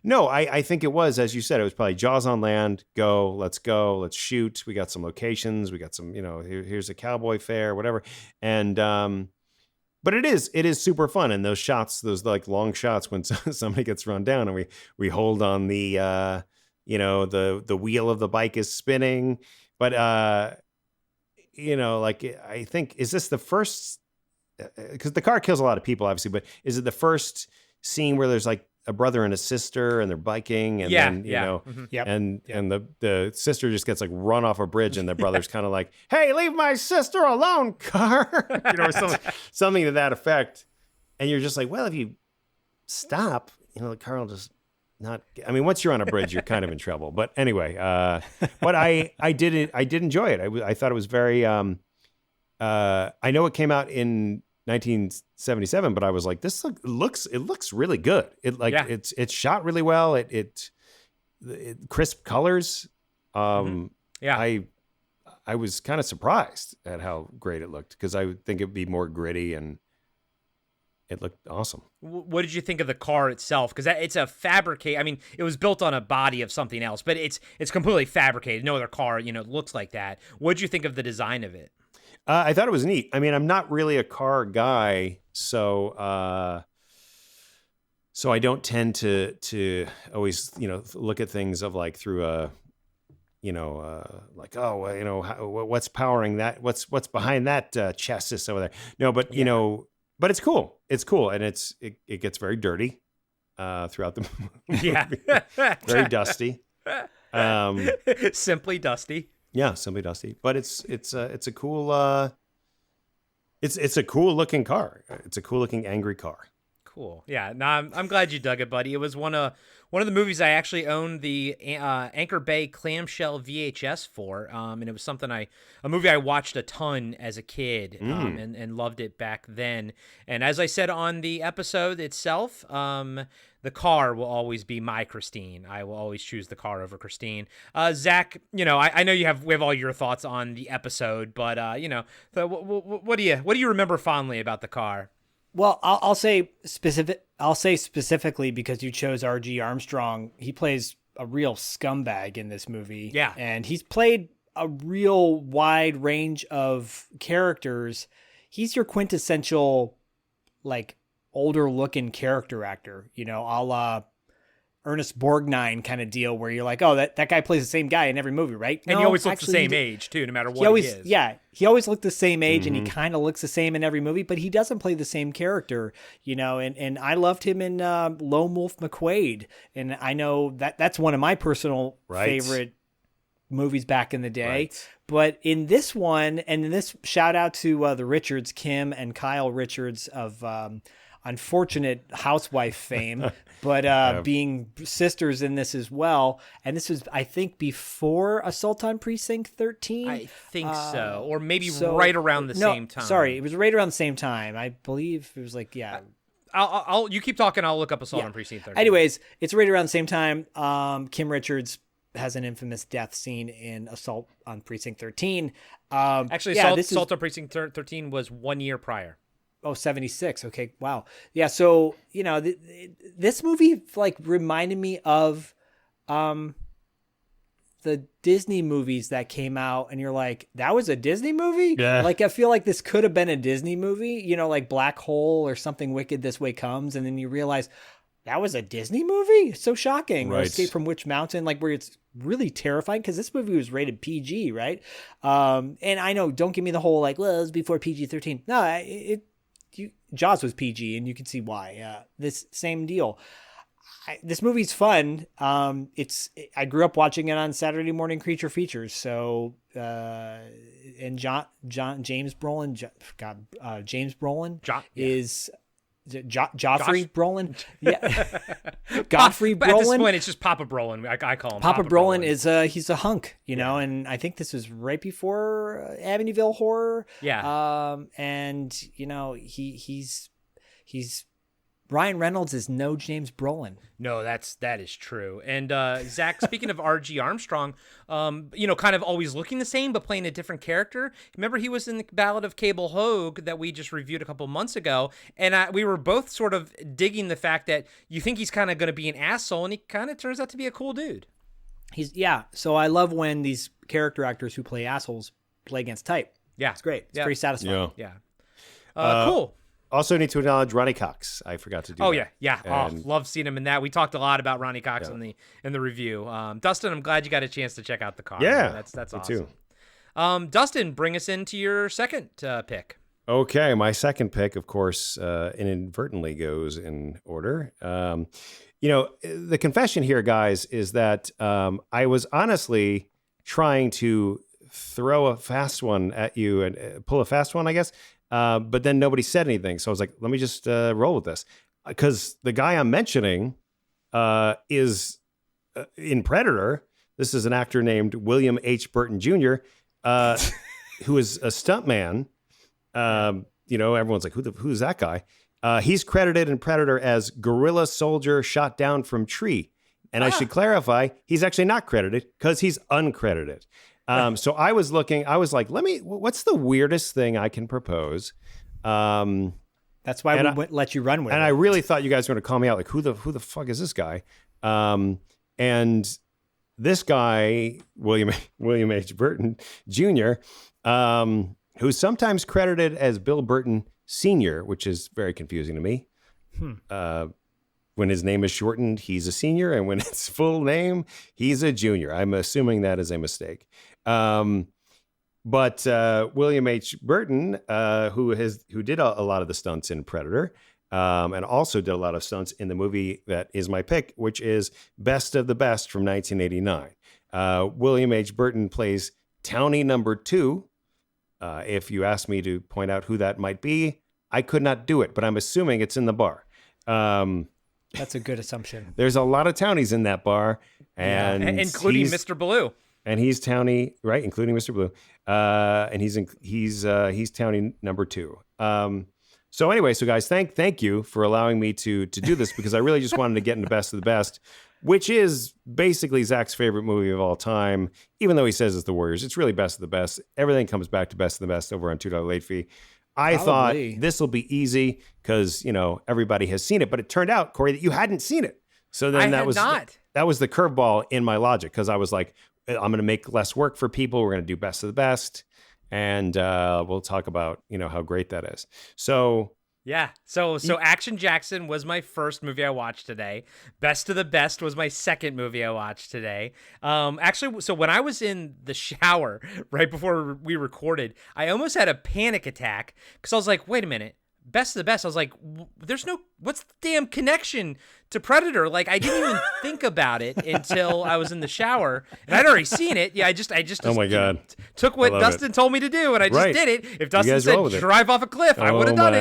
S4: No, I think it was, as you said, it was probably Jaws on land. Let's go, let's shoot. We got some locations. We got some, here's a cowboy fair, whatever. And, but it is super fun. And those shots, those like long shots when somebody gets run down and we hold on the, the wheel of the bike is spinning. But, I think, is this the first because the car kills a lot of people, obviously, but is it the first scene where there's like a brother and a sister and they're biking and then, you know,
S3: Yep.
S4: and the sister just gets like run off a bridge and the brother's kind of like, hey, leave my sister alone, car, you know, or something to that effect. And you're just like, well, if you stop, you know, the car will just not, I mean, once you're on a bridge, you're kind of in trouble. But anyway, but I did enjoy it. I thought it was very, I know it came out in 1977, but I was like, this looks really good. It's shot really well. It crisp colors. I was kind of surprised at how great it looked because I would think it'd be more gritty, and it looked awesome.
S2: What did you think of the car itself? Because it's a fabricate. I mean, it was built on a body of something else, but it's completely fabricated. No other car, you know, looks like that. What did you think of the design of it?
S4: I thought it was neat. I mean, I'm not really a car guy, so I don't tend to always, you know, look at things of like through a, you know, like, oh, well, you know, what's powering that? What's behind that chassis over there? No, but you know, but it's cool. It's cool, and it gets very dirty throughout the movie.
S2: Yeah,
S4: very dusty.
S2: Simply dusty.
S4: Yeah, simply dusty, but it's a cool it's a cool looking car. It's a cool looking angry car.
S2: Cool. Yeah. No, I'm glad you dug it, buddy. It was one of the movies I actually owned the Anchor Bay clamshell VHS for, and it was a movie I watched a ton as a kid, and loved it back then. And as I said on the episode itself, the car will always be my Christine. I will always choose the car over Christine. Zach, you know, I know we have all your thoughts on the episode, but you know, what do you remember fondly about the car?
S3: Well, I'll say specifically because you chose R.G. Armstrong. He plays a real scumbag in this movie.
S2: Yeah.
S3: And he's played a real wide range of characters. He's your quintessential, like, older looking character actor, you know, a la Ernest Borgnine kind of deal where you're like, oh, that guy plays the same guy in every movie, right?
S2: And he always looks the same age too, no matter what he is.
S3: Yeah, he always looked the same age, and he kind of looks the same in every movie, but he doesn't play the same character, you know. And I loved him in Lone Wolf McQuade, and I know that's one of my personal favorite movies back in the day.
S4: Right.
S3: But in this one, and in this, shout out to the Richards, Kim and Kyle Richards of unfortunate housewife fame, but being sisters in this as well. And this was, I think, before Assault on Precinct 13.
S2: I think so, or maybe right around the same time.
S3: Sorry, it was right around the same time. I believe it was like, yeah.
S2: I'll you keep talking. I'll look up Assault on Precinct 13.
S3: Anyways, it's right around the same time. Kim Richards has an infamous death scene in Assault on Precinct 13.
S2: Actually, Assault on Precinct 13 was 1 year prior.
S3: Oh, 76. Okay. Wow. Yeah. So, you know, this movie like reminded me of the Disney movies that came out, and you're like, that was a Disney movie?
S4: Yeah.
S3: Like, I feel like this could have been a Disney movie, you know, like Black Hole or Something Wicked This Way Comes. And then you realize that was a Disney movie? It's so shocking. Right. Or Escape from Witch Mountain, like where it's really terrifying because this movie was rated PG, right? And I know, don't give me the whole like, well, it was before PG-13. No, Jaws was PG, and you can see why. This same deal. This movie's fun. I grew up watching it on Saturday morning creature features. So, and James Brolin, James Brolin is Joffrey Brolin. Yeah. Godfrey Brolin.
S2: At this point, it's just Papa Brolin. I call him
S3: Papa Brolin. Is he's a hunk, you know, and I think this was right before Amityville Horror.
S2: Yeah.
S3: And you know, he's Ryan Reynolds is no James Brolin.
S2: No, that is true. And Zach, speaking of R.G. Armstrong, you know, kind of always looking the same but playing a different character. Remember, he was in the Ballad of Cable Hogue that we just reviewed a couple months ago, and we were both sort of digging the fact that you think he's kind of going to be an asshole, and he kind of turns out to be a cool dude.
S3: So I love when these character actors who play assholes play against type.
S2: Yeah,
S3: it's great. It's pretty satisfying.
S2: Yeah. Cool.
S4: Also need to acknowledge Ronnie Cox. I forgot to do that.
S2: Yeah.
S4: And
S2: love seeing him in that. We talked a lot about Ronnie Cox in the review. Dustin, I'm glad you got a chance to check out the car.
S4: Yeah,
S2: that's
S4: me
S2: awesome.
S4: too.
S2: Dustin, bring us into your second pick.
S4: Okay, my second pick, of course, inadvertently goes in order. The confession here, guys, is that I was honestly trying to throw a fast one at you and pull a fast one, I guess. But then nobody said anything. So I was like, let me just roll with this. Because the guy I'm mentioning is in Predator. This is an actor named William H. Burton Jr., who is a stuntman. Everyone's like, who's that guy? He's credited in Predator as guerrilla soldier shot down from tree. And I should clarify, he's actually not credited because he's uncredited. So I was like, what's the weirdest thing I can propose?
S3: That's why we wouldn't let you run with it.
S4: And I really thought you guys were going to call me out. Like, who the fuck is this guy? And this guy, William H. Burton Jr., who's sometimes credited as Bill Burton Sr., which is very confusing to me. When his name is shortened, he's a senior, and when it's full name, he's a junior. I'm assuming that is a mistake. But William H. Burton, who did a lot of the stunts in Predator, and also did a lot of stunts in the movie that is my pick, which is Best of the Best from 1989. William H. Burton plays Townie number 2. If you asked me to point out who that might be, I could not do it, but I'm assuming it's in the bar.
S3: That's a good assumption.
S4: There's a lot of townies in that bar, and
S2: including Mr. Blue.
S4: And he's townie, right? Including Mr. Blue. And he's townie number 2. So anyway, guys, thank you for allowing me to do this, because I really just wanted to get into Best of the Best, which is basically Zach's favorite movie of all time. Even though he says it's The Warriors, it's really Best of the Best. Everything comes back to Best of the Best over on $2 Late Fee. I thought this will be easy because, everybody has seen it, but it turned out, Corey, that you hadn't seen it. So then that was the curveball in my logic, because I was like, I'm going to make less work for people. We're going to do Best of the Best, and we'll talk about, how great that is. So
S2: yeah. So Action Jackson was my first movie I watched today. Best of the Best was my second movie I watched today. Actually, so when I was in the shower right before we recorded, I almost had a panic attack because I was like, wait a minute. Best of the Best. I was like, what's the damn connection to Predator? Like, I didn't even think about it until I was in the shower, and I'd already seen it. Yeah, I just
S4: oh my God.
S2: Took what Dustin told me to do, and I just did it. If Dustin said drive off a cliff, I would have done it.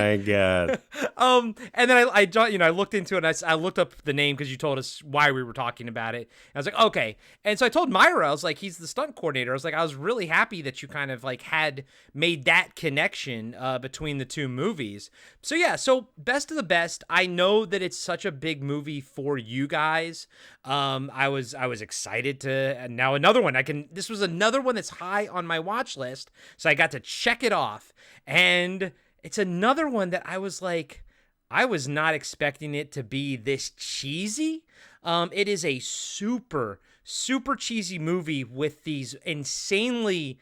S4: Oh my
S2: God. And then I looked into it, and I looked up the name because you told us why we were talking about it. And I was like, okay. And so I told Myra, I was like, he's the stunt coordinator. I was like, I was really happy that you kind of like had made that connection between the two movies. So yeah, so Best of the Best. I know that it's such a big movie for you guys. I was excited to, and now another one. This was another one that's high on my watch list, so I got to check it off. And it's another one that I was like, I was not expecting it to be this cheesy. It is a super, super cheesy movie with these insanely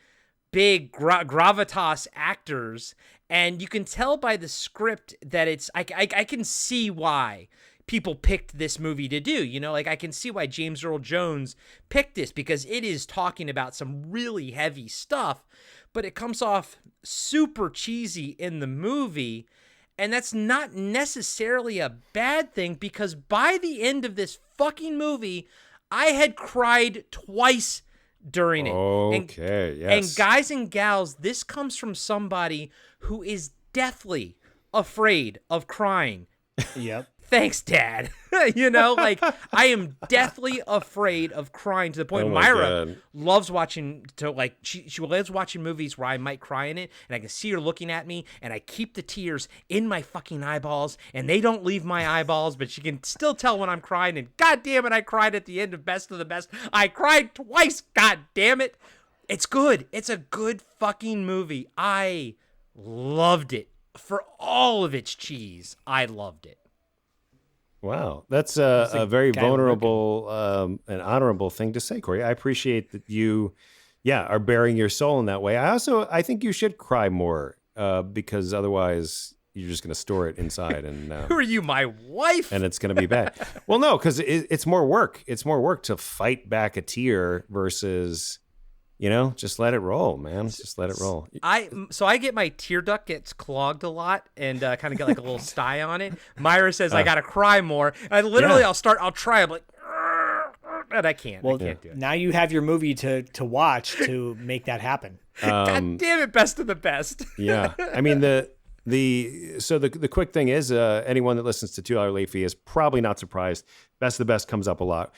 S2: big gravitas actors, and you can tell by the script that it's I can see why people picked this movie to do. Like I can see why James Earl Jones picked this, because it is talking about some really heavy stuff, but it comes off super cheesy in the movie. And that's not necessarily a bad thing, because by the end of this fucking movie, I had cried twice during it.
S4: Okay, yes.
S2: And guys and gals, this comes from somebody who is deathly afraid of crying.
S3: Yep.
S2: Thanks, Dad. Like I am deathly afraid of crying to the point Myra loves watching she loves watching movies where I might cry in it, and I can see her looking at me, and I keep the tears in my fucking eyeballs, and they don't leave my eyeballs, but she can still tell when I'm crying. And God damn it, I cried at the end of Best of the Best. I cried twice. God damn it. It's good. It's a good fucking movie. I loved it for all of its cheese. I loved it.
S4: Wow, that's a very vulnerable and honorable thing to say, Corey. I appreciate that you, are bearing your soul in that way. I think you should cry more because otherwise you're just going to store it inside. And
S2: who are you, my wife?
S4: And it's going to be bad. Well, no, because it's more work. It's more work to fight back a tear versus, just let it roll, man. Just let it roll.
S2: I get my tear duct gets clogged a lot and kind of get like a little sty on it. Myra says I gotta cry more. I literally I'll try. I'm like, and I can't. I can't do it.
S3: Now you have your movie to watch to make that happen.
S2: God damn it, best of the best.
S4: Yeah, I mean the quick thing is anyone that listens to $2 Late Fee is probably not surprised. Best of the best comes up a lot.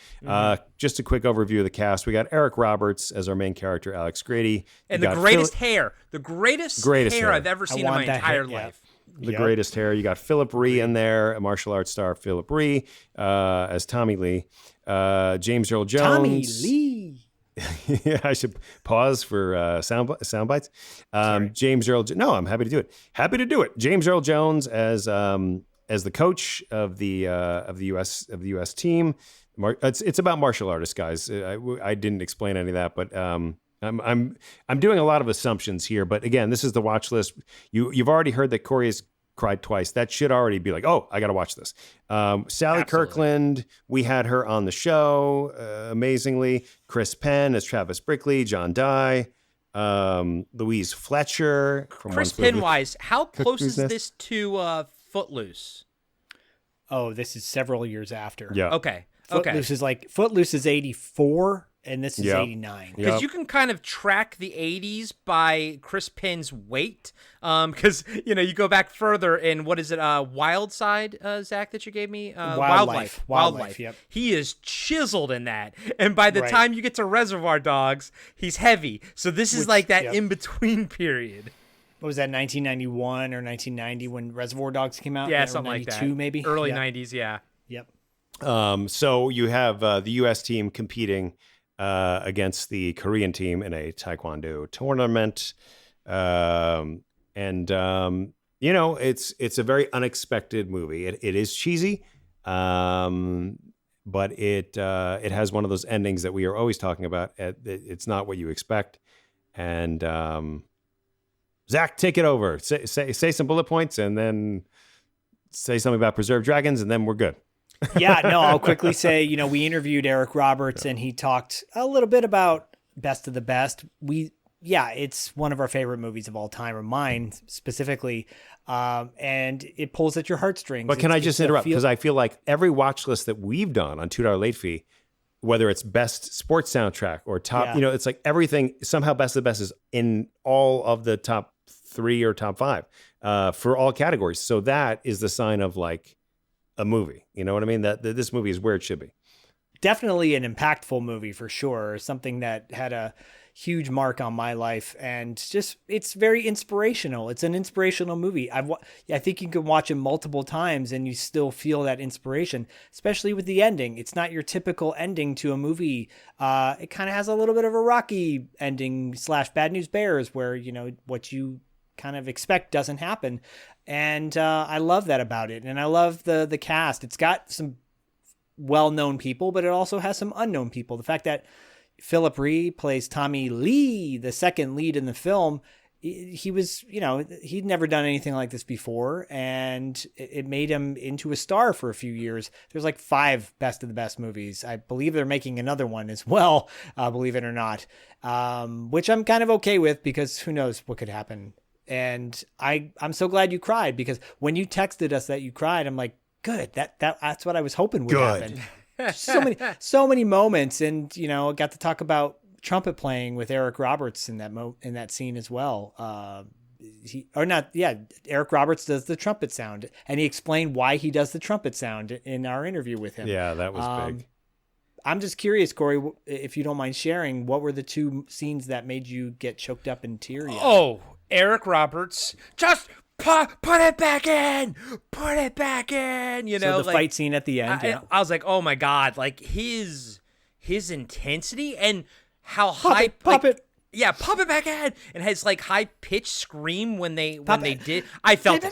S4: Just a quick overview of the cast. We got Eric Roberts as our main character, Alex Grady.
S2: And the greatest hair. The greatest hair I've ever seen in my entire life.
S4: The greatest hair. You got Philip Rhee in there, a martial arts star, Philip Rhee, as Tommy Lee. James Earl Jones.
S3: Tommy Lee.
S4: Yeah, I should pause for sound bites. James Earl. No, I'm happy to do it. James Earl Jones as the coach of the U.S. team. It's about martial artists, guys. I didn't explain any of that, but I'm doing a lot of assumptions here. But again, this is the watch list. You've already heard that Corey has cried twice. That should already be like, oh, I got to watch this. Sally
S2: Absolutely.
S4: Kirkland, we had her on the show, amazingly. Chris Penn as Travis Brickley, John Dye, Louise Fletcher.
S2: Chris Penn-wise, how close is this to Footloose?
S3: Oh, this is several years after.
S4: Yeah.
S2: Okay.
S3: Footloose is 84. And this is 89.
S2: Because you can kind of track the 80s by Chris Penn's weight. Because, you go back further in, what is it, Wild Side, Zach, that you gave me? Wildlife.
S3: Yep.
S2: He is chiseled in that. And by the time you get to Reservoir Dogs, he's heavy. So this is like that in-between period.
S3: What was that, 1991 or 1990 when Reservoir Dogs came out?
S2: Yeah, something like that.
S3: Maybe?
S2: Early 90s, yeah.
S3: Yep.
S4: So you have the U.S. team competing against the Korean team in a Taekwondo tournament. It's a very unexpected movie. It is cheesy, but it has one of those endings that we are always talking about. It's not what you expect. And Zach, take it over. Say some bullet points and then say something about preserved dragons, and then we're good.
S3: Yeah, no, I'll quickly say, we interviewed Eric Roberts and he talked a little bit about Best of the Best. It's one of our favorite movies of all time, or mine specifically. And it pulls at your heartstrings.
S4: But can I just interrupt? Because I feel like every watch list that we've done on $2 Late Fee, whether it's best sports soundtrack or top, it's like everything, somehow Best of the Best is in all of the top 3 or top 5 for all categories. So that is the sign of like a movie. You know what I mean? That this movie is where it should be.
S3: Definitely an impactful movie for sure. Something that had a huge mark on my life, and just it's very inspirational. It's an inspirational movie. I think you can watch it multiple times and you still feel that inspiration, especially with the ending. It's not your typical ending to a movie. It kind of has a little bit of a Rocky ending / Bad News Bears, where what you kind of expect doesn't happen. And I love that about it. And I love the cast. It's got some well-known people, but it also has some unknown people. The fact that Philip Rhee plays Tommy Lee, the second lead in the film, he was, he'd never done anything like this before, and it made him into a star for a few years. There's like 5 Best of the Best movies. I believe they're making another one as well, believe it or not, which I'm kind of okay with, because who knows what could happen. And I'm so glad you cried, because when you texted us that you cried, I'm like, good, that's what I was hoping would happen. So many moments, and got to talk about trumpet playing with Eric Roberts in that scene as well. Eric Roberts does the trumpet sound, and he explained why he does the trumpet sound in our interview with him.
S4: Yeah, that was big.
S3: I'm just curious, Corey, if you don't mind sharing, what were the 2 scenes that made you get choked up and teary-eyed?
S2: Oh, Eric Roberts, just put it back in.
S3: So the fight scene at the end.
S2: I was like, oh my God, like his intensity and how
S3: pop it.
S2: Yeah, pop it back in, and has like high pitched scream when they did. I felt it.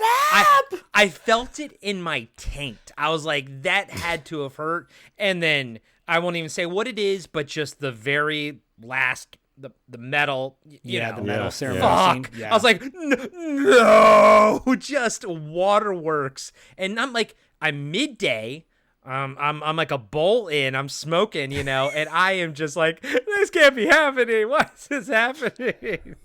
S2: I felt it in my taint. I was like, that had to have hurt. And then I won't even say what it is, but just the very last. The metal,
S3: the metal ceremony.
S2: Fuck. Yeah. I was like, no, just waterworks. And I'm midday. I'm like a bowl in, I'm smoking, and I am just like, this can't be happening. Why is this happening?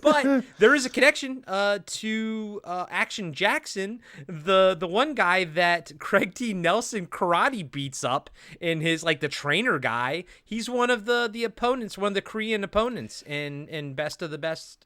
S2: But there is a connection to Action Jackson, the one guy that Craig T. Nelson karate beats up in his the trainer guy. He's one of the opponents, one of the Korean opponents in Best of the Best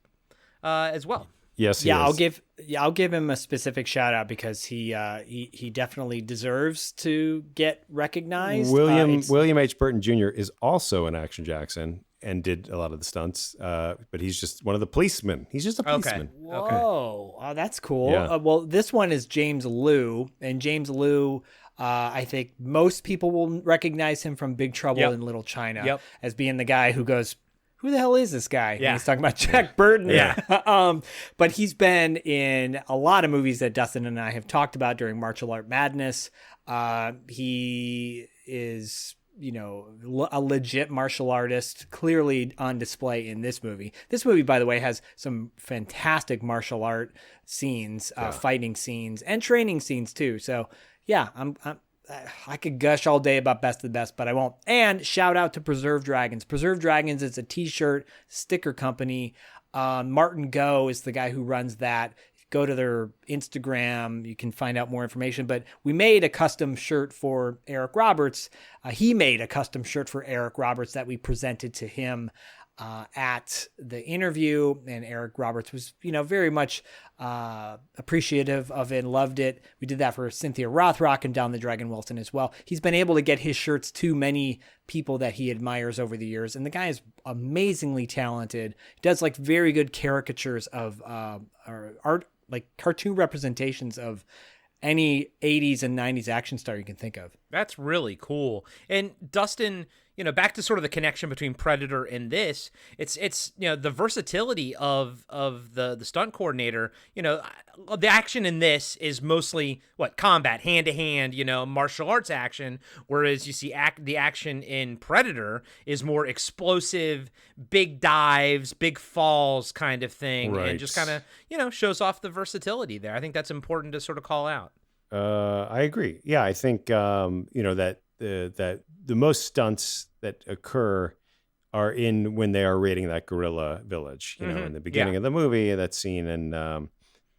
S2: as well.
S4: Yes,
S3: I'll give him a specific shout out because he definitely deserves to get recognized.
S4: William H. Burton Jr. is also an Action Jackson and did a lot of the stunts, but he's just one of the policemen. He's just a policeman.
S2: Okay.
S3: Whoa, oh, that's cool.
S4: Yeah.
S3: Well, this one is James Liu, and James Liu, I think most people will recognize him from Big Trouble in Little China as being the guy who goes, who the hell is this guy?
S2: Yeah.
S3: And he's talking about Jack Burton.
S2: Yeah.
S3: But he's been in a lot of movies that Dustin and I have talked about during Martial Art Madness. He is, a legit martial artist, clearly on display in this movie. This movie, by the way, has some fantastic martial art scenes, fighting scenes, and training scenes too. So yeah, I could gush all day about Best of the Best, but I won't. And shout out to Preserve Dragons. Preserve Dragons is a t-shirt sticker company. Martin Go is the guy who runs that. Go to their Instagram. You can find out more information. But we made a custom shirt for Eric Roberts. He made a custom shirt for Eric Roberts that we presented to him at the interview, and Eric Roberts was, very much appreciative of it and loved it. We did that for Cynthia Rothrock and Down the Dragon Wilson as well. He's been able to get his shirts to many people that he admires over the years, and the guy is amazingly talented. He does very good caricatures of art, cartoon representations of any 80s and 90s action star you can think of.
S2: That's really cool. And Dustin, back to sort of the connection between Predator and this, it's the versatility of the stunt coordinator. The action in this is mostly combat, hand to hand, martial arts action, whereas you see the action in Predator is more explosive, big dives, big falls kind of thing,
S4: right.
S2: And just kind of shows off the versatility there. I think that's important to sort of call out.
S4: I agree. Yeah, I think that the most stunts that occur are when they are raiding that gorilla village. In the beginning of the movie, that scene, and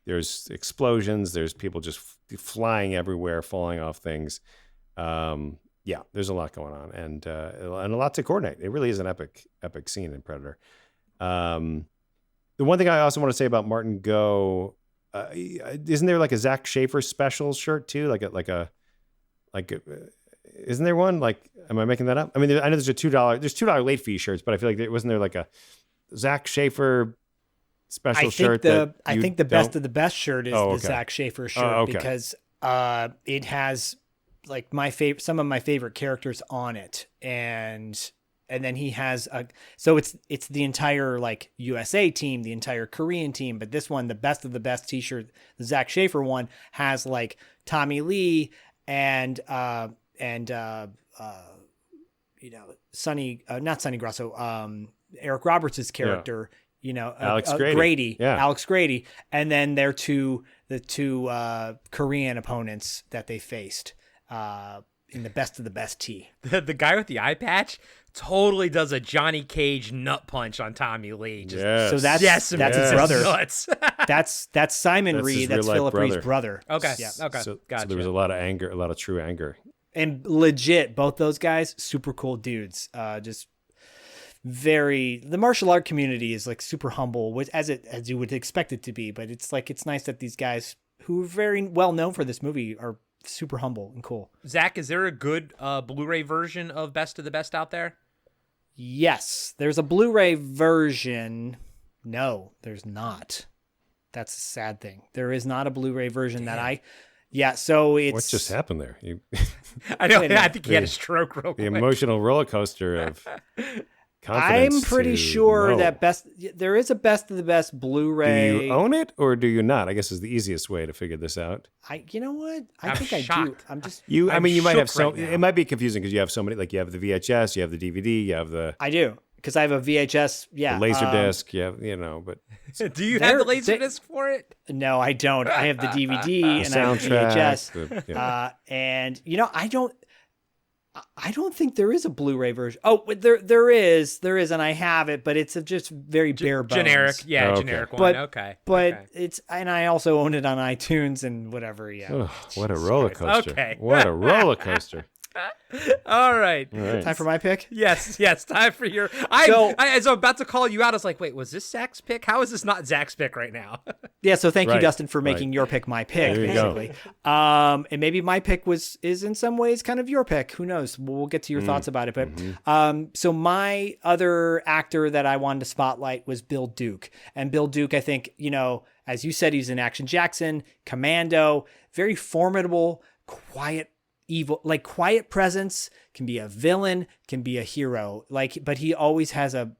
S4: there's explosions. There's people just flying everywhere, falling off things. There's a lot going on, and a lot to coordinate. It really is an epic scene in Predator. The one thing I also want to say about Martin Go. Isn't there a Zach Schaefer special shirt too? Isn't there one? Am I making that up? I mean, I know there's $2 late fee shirts, but I feel like wasn't there a Zach Schaefer special shirt?
S3: I think the Best of the Best shirt is the Zach Schaefer shirt because it has some of my favorite characters on it, and then he has so it's the entire USA team, the entire Korean team. But this one, the Best of the Best t-shirt, the Zach Schaefer one, has Tommy Lee and not Sonny Grasso, Eric Roberts' character,
S4: Alex Grady.
S3: Alex Grady. And then the two Korean opponents that they faced in the Best of the Best tee.
S2: The guy with the eye patch totally does a Johnny Cage nut punch on Tommy Lee.
S3: So that's his brother.
S2: Nuts.
S3: that's Simon Reed. That's Philip Reed's brother.
S2: Okay.
S3: Yeah.
S2: Okay.
S4: So
S2: Gotcha.
S4: there was a lot of anger, a lot of true anger.
S3: And legit, both those guys, super cool dudes. Just the martial art community is super humble, as you would expect it to be. But it's nice that these guys who are very well known for this movie are super humble and cool.
S2: Zach, is there a good Blu-ray version of Best of the Best out there?
S3: Yes, there's a Blu-ray version. No, there's not. That's a sad thing. There is not a Blu-ray version so it's...
S4: What just happened there?
S2: I know. I think he had a stroke real quick.
S4: The emotional roller coaster of
S3: I'm pretty sure that there is a Best of the Best Blu-ray.
S4: Do you own it or do you not? I guess is the easiest way to figure this out.
S3: You know what? I think
S2: shocked.
S3: I do. I'm just.
S4: You might have
S2: right now.
S4: It might be confusing because you have so many. You have the VHS, you have the DVD, you have the.
S3: I do because I have a VHS. Yeah,
S4: the laser disc. Yeah, but
S2: Do you have the laser disc for it?
S3: No, I don't. I have the DVD and I have the VHS. And I don't think there is a Blu-ray version. Oh, there is, and I have it, but it's just very bare bones.
S2: Generic, generic one. Okay,
S3: but it's, and I also own it on iTunes and whatever. Yeah.
S4: Oh, what a roller coaster!
S2: Okay,
S4: what a roller coaster!
S2: All right.
S3: Time for my pick?
S2: Yes. Time for your... As I'm about to call you out, I was like, wait, was this Zach's pick? How is this not Zach's pick right now?
S3: Yeah, so thank you, Dustin, for making your pick my pick, basically. And maybe my pick is in some ways kind of your pick. Who knows? We'll get to your thoughts about it. But so my other actor that I wanted to spotlight was Bill Duke. And Bill Duke, I think, as you said, he's in Action Jackson, Commando, very formidable, quiet, evil, like quiet presence, can be a villain, can be a hero, but he always has a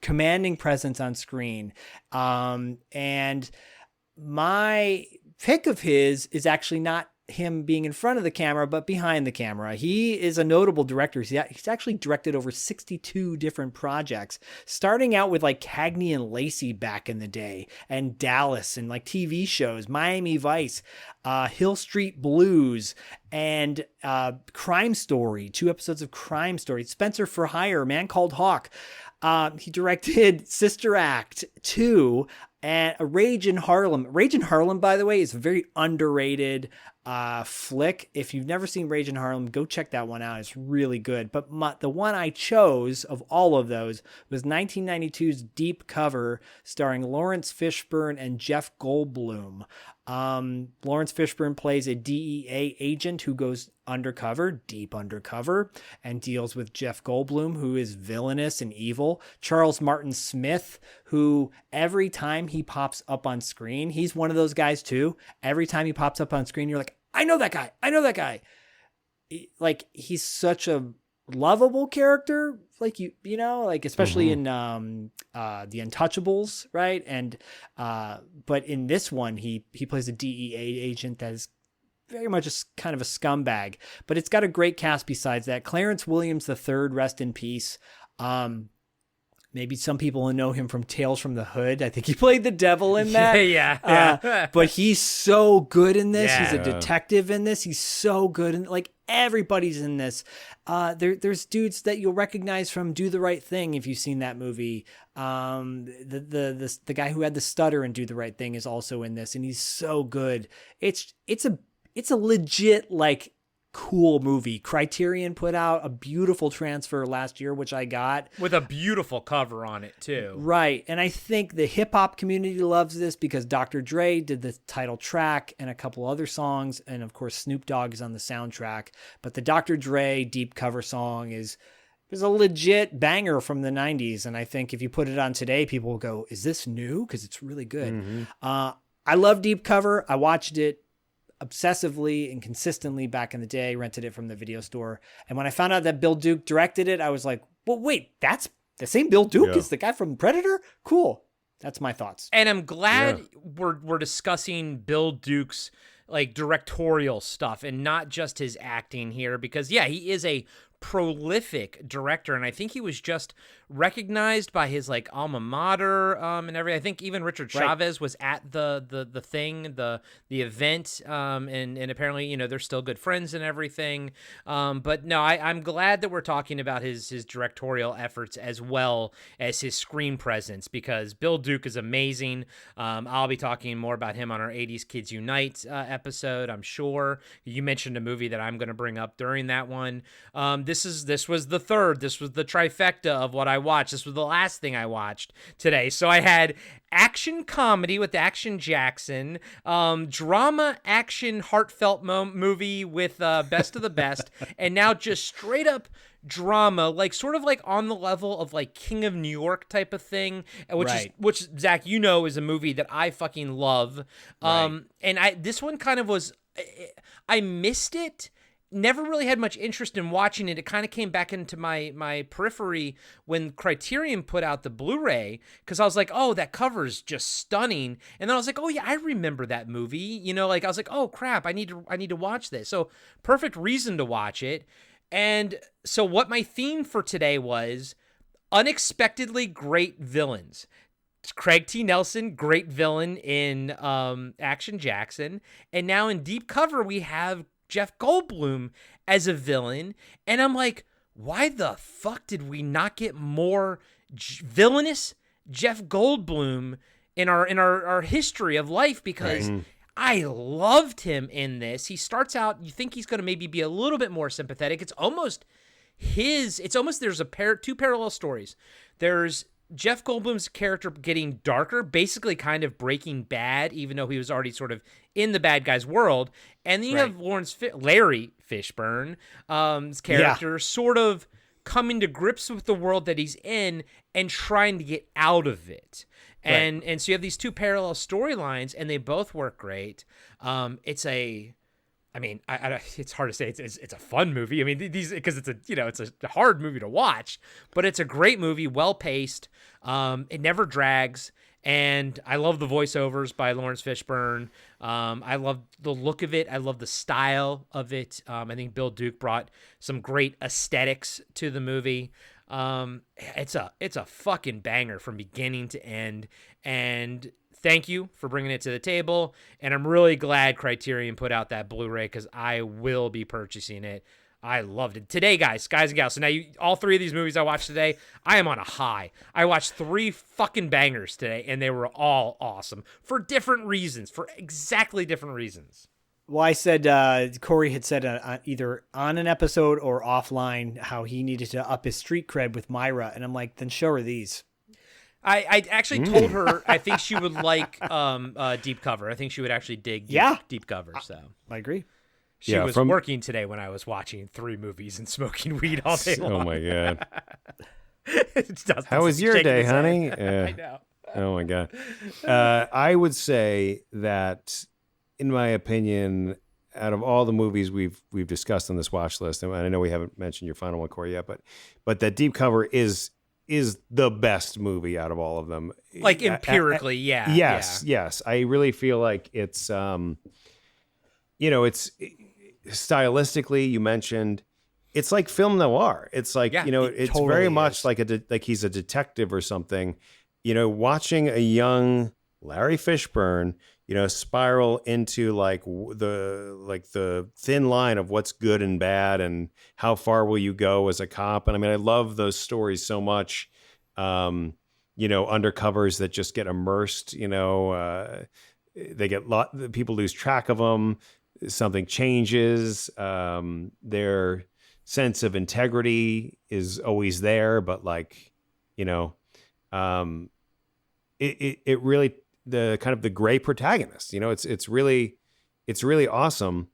S3: commanding presence on screen. And my pick of his is actually not him being in front of the camera, but behind the camera. He is a notable director. He's actually directed over 62 different projects, starting out with like Cagney and Lacey back in the day, and Dallas, and like TV shows, Miami Vice, Hill Street Blues, and Crime Story, 2 episodes of Crime Story, Spencer for Hire, Man Called Hawk. He directed Sister Act 2 and Rage in Harlem. Rage in Harlem, by the way, is a very underrated flick. If you've never seen Rage in Harlem, go check that one out. It's really good. But the one I chose of all of those was 1992's Deep Cover, starring Lawrence Fishburne and Jeff Goldblum. Lawrence Fishburne plays a DEA agent who goes deep undercover, and deals with Jeff Goldblum, who is villainous and evil. Charles Martin Smith, who every time he pops up on screen, he's one of those guys too. Every time he pops up on screen, you're like, I know that guy. Like, he's such a lovable character, especially in The Untouchables, right? And but in this one, he plays a DEA agent that is very much kind of a scumbag, but it's got a great cast besides that. Clarence Williams III, rest in peace. Maybe some people know him from Tales from the Hood. I think he played the devil in that.
S2: Yeah.
S3: But he's so good in this. Yeah. He's a detective in this. He's so good. And like, everybody's in this. There's dudes that you'll recognize from Do the Right Thing if you've seen that movie. The guy who had the stutter in Do the Right Thing is also in this, and he's so good. It's a legit, like, cool movie. Criterion put out a beautiful transfer last year, which I got.
S2: With a beautiful cover on it, too.
S3: Right. And I think the hip-hop community loves this because Dr. Dre did the title track and a couple other songs, and of course Snoop Dogg is on the soundtrack. But the Dr. Dre Deep Cover song is a legit banger from the 90s, and I think if you put it on today, people will go, is this new? Because it's really good. Mm-hmm. I love Deep Cover. I watched it obsessively and consistently back in the day, rented it from the video store. And when I found out that Bill Duke directed it, I was like, well, wait, that's the same Bill Duke as the guy from Predator? Cool. That's my thoughts.
S2: And I'm glad we're discussing Bill Duke's like directorial stuff and not just his acting here, because he is a prolific director, and I think he was just recognized by his like alma mater and everything. I think even Richard Chavez was at the thing, the event, and apparently they're still good friends and everything. But no, I'm glad that we're talking about his directorial efforts as well as his screen presence, because Bill Duke is amazing. I'll be talking more about him on our 80s Kids Unite episode, I'm sure. You mentioned a movie that I'm going to bring up during that one. This was the third. This was the trifecta of what I watched. This was the last thing I watched today. So I had action comedy with Action Jackson, drama action heartfelt movie with Best of the Best, and now just straight up drama, like sort of like on the level of like King of New York type of thing, which Zach, is a movie that I fucking love. And this one kind of was, I missed it. Never really had much interest in watching it. It kind of came back into my periphery when Criterion put out the Blu-ray, because I was like, oh, that cover's just stunning. And then I was like, oh yeah, I remember that movie. I was like, oh crap, I need to watch this. So perfect reason to watch it. And so what my theme for today was, unexpectedly great villains. Craig T. Nelson, great villain in Action Jackson. And now in Deep Cover, we have Jeff Goldblum as a villain. And I'm like, why the fuck did we not get more villainous Jeff Goldblum in our history of life? Because I loved him in this. He starts out, you think he's going to maybe be a little bit more sympathetic. It's almost there's two parallel stories. There's Jeff Goldblum's character getting darker, basically kind of Breaking Bad, even though he was already sort of in the bad guy's world. And then you have Larry Fishburne's character sort of coming to grips with the world that he's in and trying to get out of it. And so you have these two parallel storylines, and they both work great. It's hard to say. It's a fun movie. I mean, because it's a hard movie to watch, but it's a great movie, well paced. It never drags, and I love the voiceovers by Lawrence Fishburne. I love the look of it. I love the style of it. I think Bill Duke brought some great aesthetics to the movie. It's a fucking banger from beginning to end, and thank you for bringing it to the table. And I'm really glad Criterion put out that Blu-ray, because I will be purchasing it. I loved it. Today, guys and gals, so now all three of these movies I watched today, I am on a high. I watched 3 fucking bangers today, and they were all awesome for different reasons, for exactly different reasons.
S3: Well, I said, Corey had said either on an episode or offline how he needed to up his street cred with Myra. And I'm like, then show her these.
S2: I actually told her I think she would like Deep Cover. I think she would actually dig Deep Cover. So
S3: I agree.
S2: She was working today when I was watching 3 movies and smoking weed all day long.
S4: Oh my God. How was your day, honey?
S2: I know.
S4: Oh my God. I would say that, in my opinion, out of all the movies we've discussed on this watch list, and I know we haven't mentioned your final one, Corey, yet, but that Deep Cover is the best movie out of all of them.
S2: Like empirically, yeah.
S4: Yes. I really feel like it's, it's stylistically, you mentioned, it's like film noir. It's like, it's totally very much like like he's a detective or something. Watching a young Larry Fishburne, spiral into the thin line of what's good and bad and how far will you go as a cop. And I mean, I love those stories so much. Undercovers that just get immersed, people lose track of them. Something changes. Their sense of integrity is always there, but it really, the kind of the gray protagonist, it's really awesome.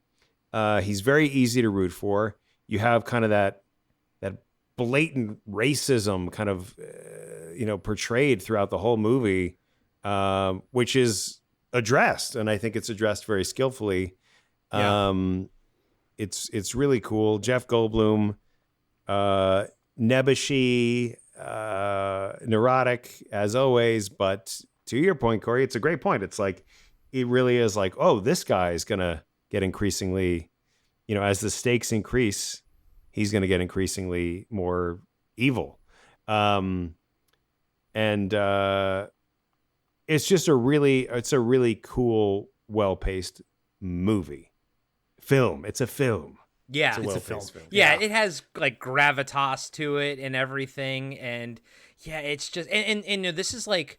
S4: He's very easy to root for. You have kind of that blatant racism kind of, portrayed throughout the whole movie, which is addressed. And I think it's addressed very skillfully. Yeah. It's really cool. Jeff Goldblum, nebbishy, neurotic as always, but to your point, Corey, it's a great point. It's like, it really is like, oh, this guy is going to get increasingly, as the stakes increase, he's going to get increasingly more evil. And it's just a really cool, well-paced film. It's a film.
S2: Yeah,
S4: it's a film.
S2: Yeah, it has like gravitas to it and everything. And yeah, it's just, and this is like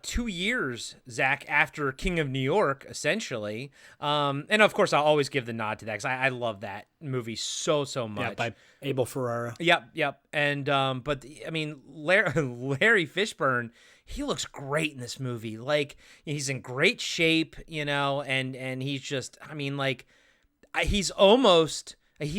S2: 2 years, Zach, after King of New York, essentially. And of course, I'll always give the nod to that because I love that movie so much.
S3: Yeah, by Abel Ferrara.
S2: Yep. And but I mean, Larry Fishburne, he looks great in this movie. Like, he's in great shape, and he's just, I mean, like, he's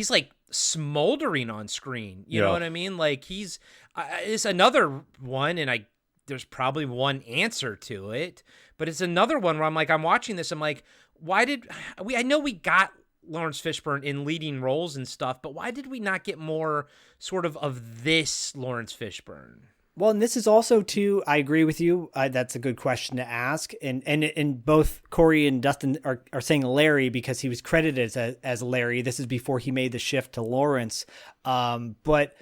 S2: like smoldering on screen. You know what I mean? Like, it's another one, and there's probably one answer to it, but it's another one where I'm watching this, I'm like, I know we got Lawrence Fishburne in leading roles and stuff, but why did we not get more sort of this Lawrence Fishburne?
S3: Well, and this is also too, I agree with you. That's a good question to ask. And both Corey and Dustin are saying Larry because he was credited as Larry. This is before he made the shift to Lawrence. But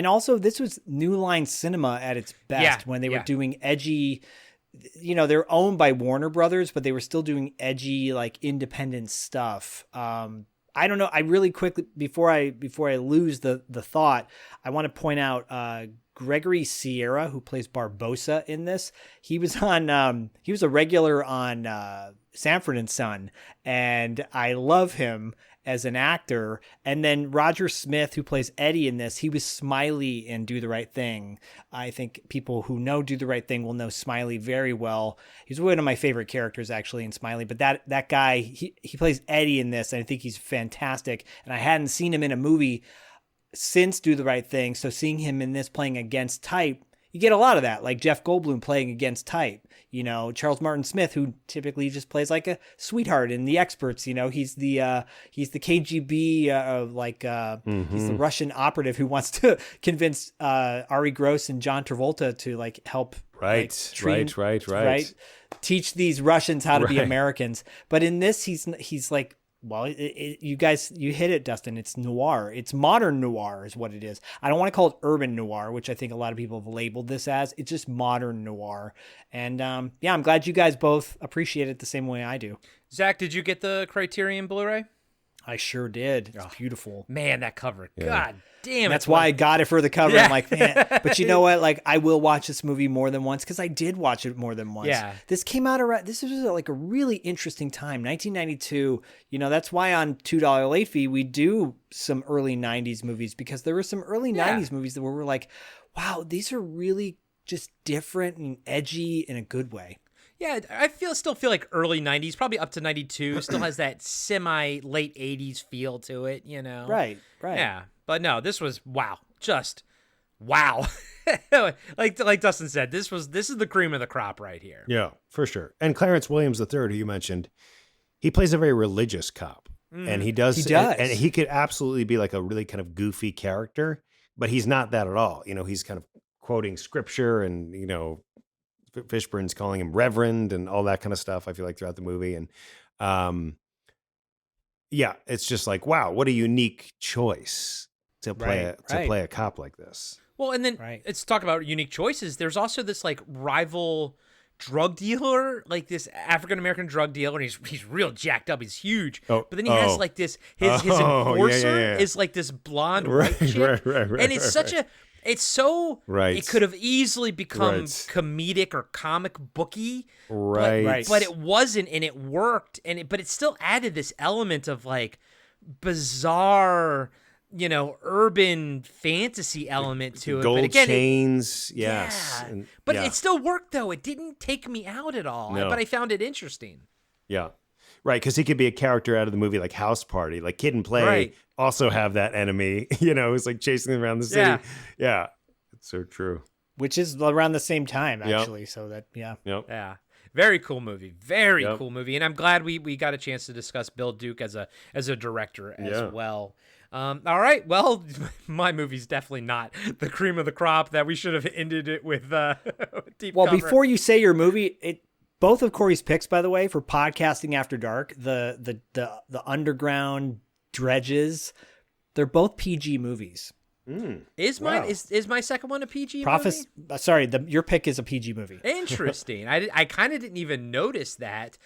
S3: also this was New Line Cinema at its best when they were doing edgy, they're owned by Warner Brothers, but they were still doing edgy, like independent stuff. I don't know. I really quickly, before I lose the thought, I want to point out, Gregory Sierra, who plays Barbosa in this, he was a regular on Sanford and Son, and I love him as an actor. And then Roger Smith, who plays Eddie in this, he was Smiley in Do the Right Thing. I think people who know Do the Right Thing will know Smiley very well. He's one of my favorite characters actually in Smiley, but that guy, he plays Eddie in this, and I think he's fantastic. And I hadn't seen him in a movie since Do the Right Thing. So seeing him in this playing against type, you get a lot of that, like Jeff Goldblum playing against type, Charles Martin Smith, who typically just plays like a sweetheart in The Experts, he's the KGB, he's the Russian operative who wants to convince Ari Gross and John Travolta to like help. Right. Teach these Russians how to be Americans. But in this, he's like, well, you guys, you hit it, Dustin. It's noir. It's modern noir is what it is. I don't want to call it urban noir, which I think a lot of people have labeled this as. It's just modern noir. And I'm glad you guys both appreciate it the same way I do.
S2: Zach, did you get the Criterion Blu-ray?
S3: I sure did. It's beautiful.
S2: Man, that cover. Yeah. God damn it.
S3: That's why I got it for the cover. Yeah. I'm like, man. But you know what? Like, I will watch this movie more than once because I did watch it more than once.
S2: Yeah.
S3: This came out around, this was like a really interesting time. 1992. That's why on $2 late fee, we do some early 90s movies because there were some early 90s movies that were like, wow, these are really just different and edgy in a good way.
S2: Yeah, I still feel like early 90s, probably up to 92, still has that semi-late 80s feel to it,
S3: Right.
S2: Yeah, but no, this was, just wow. like Dustin said, this is the cream of the crop right here.
S4: Yeah, for sure. And Clarence Williams III, who you mentioned, he plays a very religious cop. And he does. And he could absolutely be like a really kind of goofy character, but he's not that at all. He's kind of quoting scripture and, Fishburne's calling him Reverend and all that kind of stuff, I feel like, throughout the movie. And it's just like, wow, what a unique choice to play play a cop like this.
S2: Well, and then let's talk about unique choices. There's also this like rival drug dealer, like this African-American drug dealer, and he's real jacked up. He's huge. But then he has like this, his enforcer is like this blonde white chick. And it's such a, it's so, it could have easily become comedic or comic booky, but it wasn't, and it worked, but it still added this element of like bizarre, urban fantasy element to it.
S4: Gold
S2: but again,
S4: chains, yes.
S2: Yeah. But it still worked, though. It didn't take me out at all, but I found it interesting.
S4: Yeah. Right, because he could be a character out of the movie like House Party, like Kid and Play also have that enemy, it's like chasing them around the city. Yeah, it's so true.
S3: Which is around the same time, actually. So that,
S2: Yeah. Very cool movie. Very cool movie. And I'm glad we got a chance to discuss Bill Duke as a director as well. All right. Well, my movie's definitely not the cream of the crop that we should have ended it with deep cover.
S3: Before you say your movie, both of Corey's picks, by the way, for Podcasting After Dark, the Underground Dredges, they're both PG movies.
S2: Is my second one a PG movie?
S3: Sorry, your pick is a PG movie.
S2: Interesting. I kind of didn't even notice that.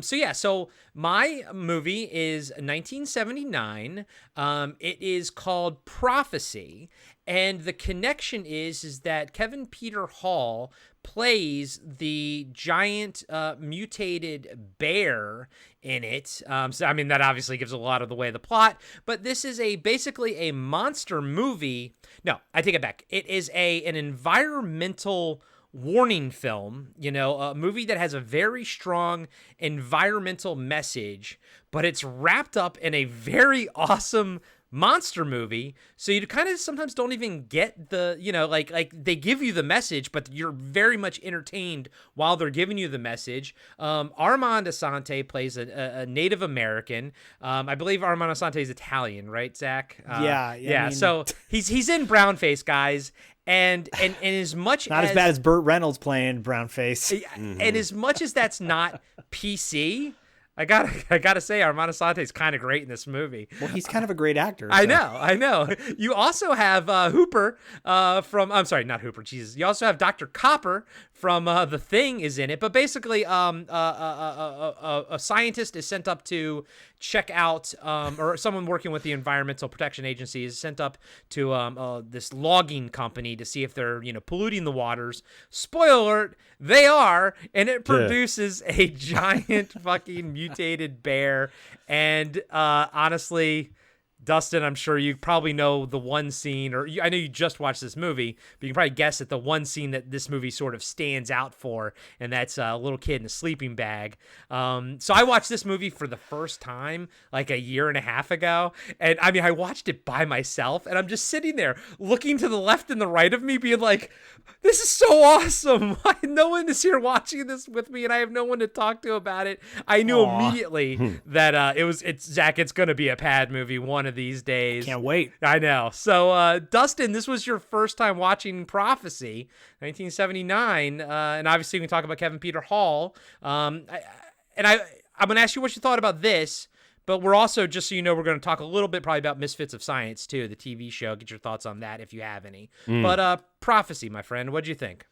S2: So my movie is 1979. It is called Prophecy, and the connection is that Kevin Peter Hall plays the giant mutated bear in it. So I mean, that obviously gives a lot of the way of the plot, but this is basically a monster movie. No, I take it back. It is an environmental warning film, a movie that has a very strong environmental message, but it's wrapped up in a very awesome monster movie, so you kind of sometimes don't even get the, like they give you the message, but you're very much entertained while they're giving you the message. Armand Assante plays a Native American. I believe Armand Assante is Italian, right, Zach?
S3: Yeah.
S2: I mean, so he's in brownface, guys. And as much
S3: not as bad as Burt Reynolds playing brownface.
S2: And as much as that's not PC, I gotta say, Armand Assante is kind of great in this movie.
S3: Well, he's kind of a great actor.
S2: So. I know. You also have Hooper I'm sorry, not Hooper. Jesus. You also have Dr. Copper from The Thing is in it. But basically, a scientist is sent up to check out, or someone working with the Environmental Protection Agency is sent up to this logging company to see if they're polluting the waters. Spoiler alert, they are, and it produces a giant fucking mutated bear. And honestly, Dustin, I'm sure you probably know the one scene, I know you just watched this movie, but you can probably guess at the one scene that this movie sort of stands out for, and that's a little kid in a sleeping bag. So I watched this movie for the first time like a year and a half ago, and I mean, I watched it by myself, and I'm just sitting there looking to the left and the right of me being like, this is so awesome. No one is here watching this with me, and I have no one to talk to about it. I knew immediately that it's Zach, it's going to be a Pad movie one of these days.
S3: Can't wait.
S2: I know. So, Dustin, this was your first time watching Prophecy, 1979, and obviously we can talk about Kevin Peter Hall. I'm going to ask you what you thought about this, but we're also, just so you know, we're going to talk a little bit probably about Misfits of Science, too, the TV show. Get your thoughts on that if you have any. But Prophecy, my friend, what'd you think?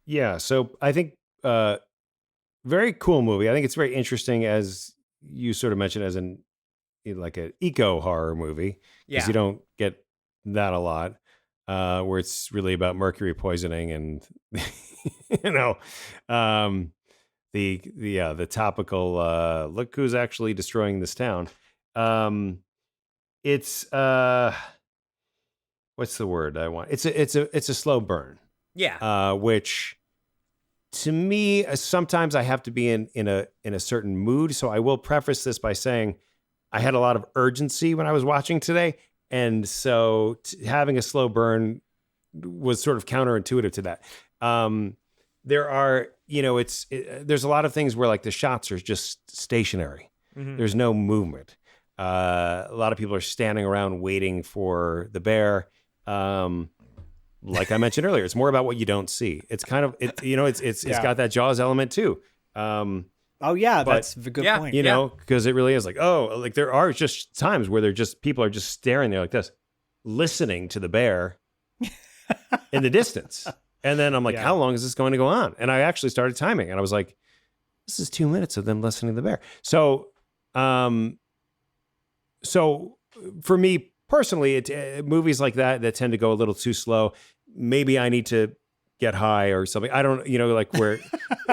S4: Yeah, so I think very cool movie. I think it's very interesting, as you sort of mentioned, as an eco horror movie, because you don't get that a lot, where it's really about mercury poisoning and the topical look who's actually destroying this town. It's what's the word I want? It's a slow burn.
S2: Yeah.
S4: Which to me, sometimes I have to be in a certain mood. So I will preface this by saying I had a lot of urgency when I was watching today. And so having a slow burn was sort of counterintuitive to that. There are, there's a lot of things where like the shots are just stationary. Mm-hmm. There's no movement. A lot of people are standing around waiting for the bear. Like I mentioned earlier, it's more about what you don't see. It's kind of, it's got that Jaws element too.
S3: Oh yeah, that's a good point.
S4: Because it really is like there are just times where people are just staring there like this, listening to the bear in the distance. And then I'm like, how long is this going to go on? And I actually started timing, and I was like, this is 2 minutes of them listening to the bear. So, so for me personally, movies like that tend to go a little too slow. Maybe I need to get high or something. I don't, where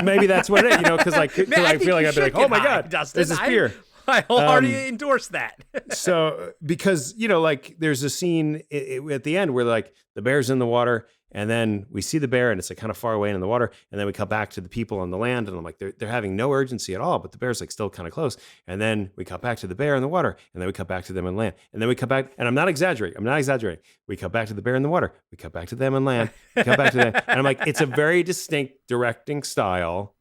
S4: maybe that's what it is, because I feel like I'd be like, oh my God,
S2: Dustin,
S4: there's this beer.
S2: I wholeheartedly endorse that.
S4: So, because, there's a scene at the end where like the bear's in the water, and then we see the bear and it's like kind of far away in the water. And then we come back to the people on the land, and I'm like, they're having no urgency at all, but the bear's like still kind of close. And then we cut back to the bear in the water, and then we cut back to them on land. And then we come back, and I'm not exaggerating. We cut back to the bear in the water. We cut back to them on land. We cut back to them. And I'm like, it's a very distinct directing style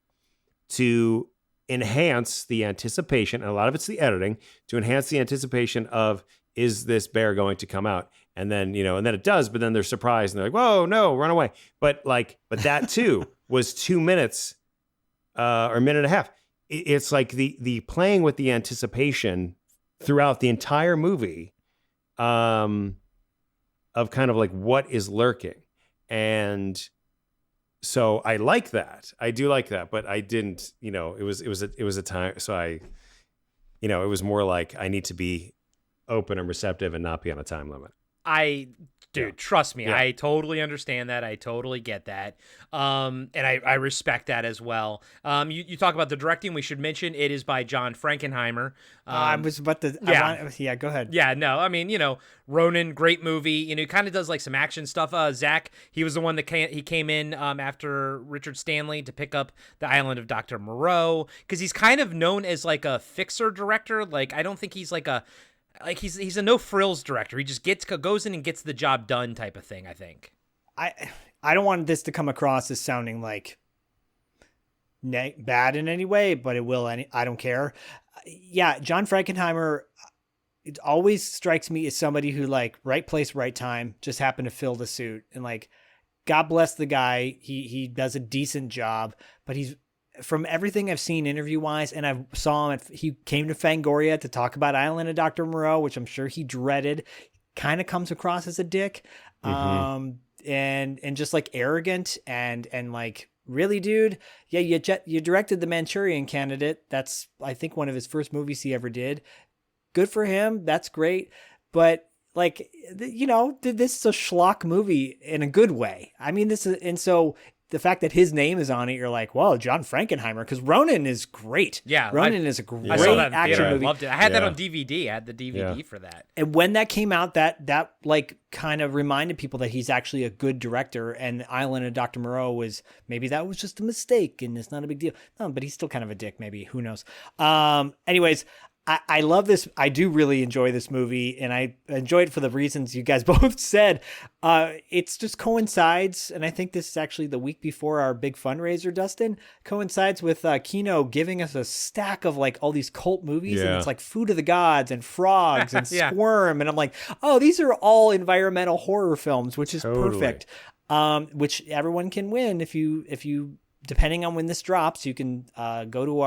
S4: to enhance the anticipation. And a lot of it's the editing to enhance the anticipation of, is this bear going to come out? And then, and then it does, but then they're surprised and they're like, whoa, no, run away. But that too was 2 minutes or a minute and a half. It's like the playing with the anticipation throughout the entire movie of kind of like what is lurking. And so I like that. I do like that, but I didn't, it was a time. So it was more like I need to be open and receptive and not be on a time limit.
S2: Trust me, I totally understand that. I totally get that. And I respect that as well. You talk about the directing. We should mention it is by John Frankenheimer.
S3: I was about to, go ahead.
S2: Yeah, no, I mean, Ronin, great movie. He kind of does like some action stuff. Zach, he was the one that came in after Richard Stanley to pick up The Island of Dr. Moreau, because he's kind of known as like a fixer director. Like, I don't think he's like like he's a no frills director. He just goes in and gets the job done type of thing, I think.
S3: I don't want this to come across as sounding like bad in any way, but it will. I don't care. Yeah, John Frankenheimer, it always strikes me as somebody who, like, right place, right time, just happened to fill the suit. And, like, God bless the guy. He does a decent job, but he's, from everything I've seen interview wise, and I saw him, he came to Fangoria to talk about Island of Dr. Moreau, which I'm sure he dreaded, kind of comes across as a dick. And just like arrogant and like, really, dude? Yeah, you directed The Manchurian Candidate. That's, I think, one of his first movies he ever did. Good for him. That's great. But, like, you know, this is a schlock movie in a good way. I mean, this is, and so the fact that his name is on it, you're like, well, John Frankenheimer, because Ronin is great.
S2: Yeah,
S3: Ronin is a great
S2: I saw that in
S3: action
S2: theater.
S3: movie.
S2: I loved it. I had that on DVD. I had the DVD for that.
S3: And when that came out, that like kind of reminded people that he's actually a good director. And Island of Dr. Moreau was, maybe that was just a mistake and it's not a big deal. No, but he's still kind of a dick, maybe. Who knows? Anyways, I love this. I do really enjoy this movie, and I enjoy it for the reasons you guys both said. It's just coincides, and I think this is actually the week before our big fundraiser, Dustin, coincides with Kino giving us a stack of, like, all these cult movies, and it's like Food of the Gods and Frogs and Squirm, and I'm like, oh, these are all environmental horror films, which is perfect. Which everyone can win if you depending on when this drops, you can go to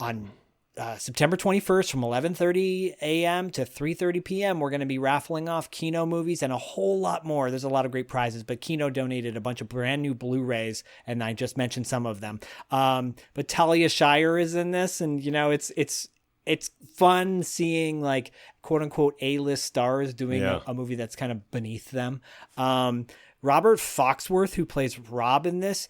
S3: on September 21st from 11:30 a.m. to 3:30 p.m. We're going to be raffling off Kino movies and a whole lot more. There's a lot of great prizes, but Kino donated a bunch of brand new Blu-rays, and I just mentioned some of them. But Talia Shire is in this, and you know, it's fun seeing, like, quote unquote A-list stars doing a movie that's kind of beneath them. Robert Foxworth, who plays Rob in this,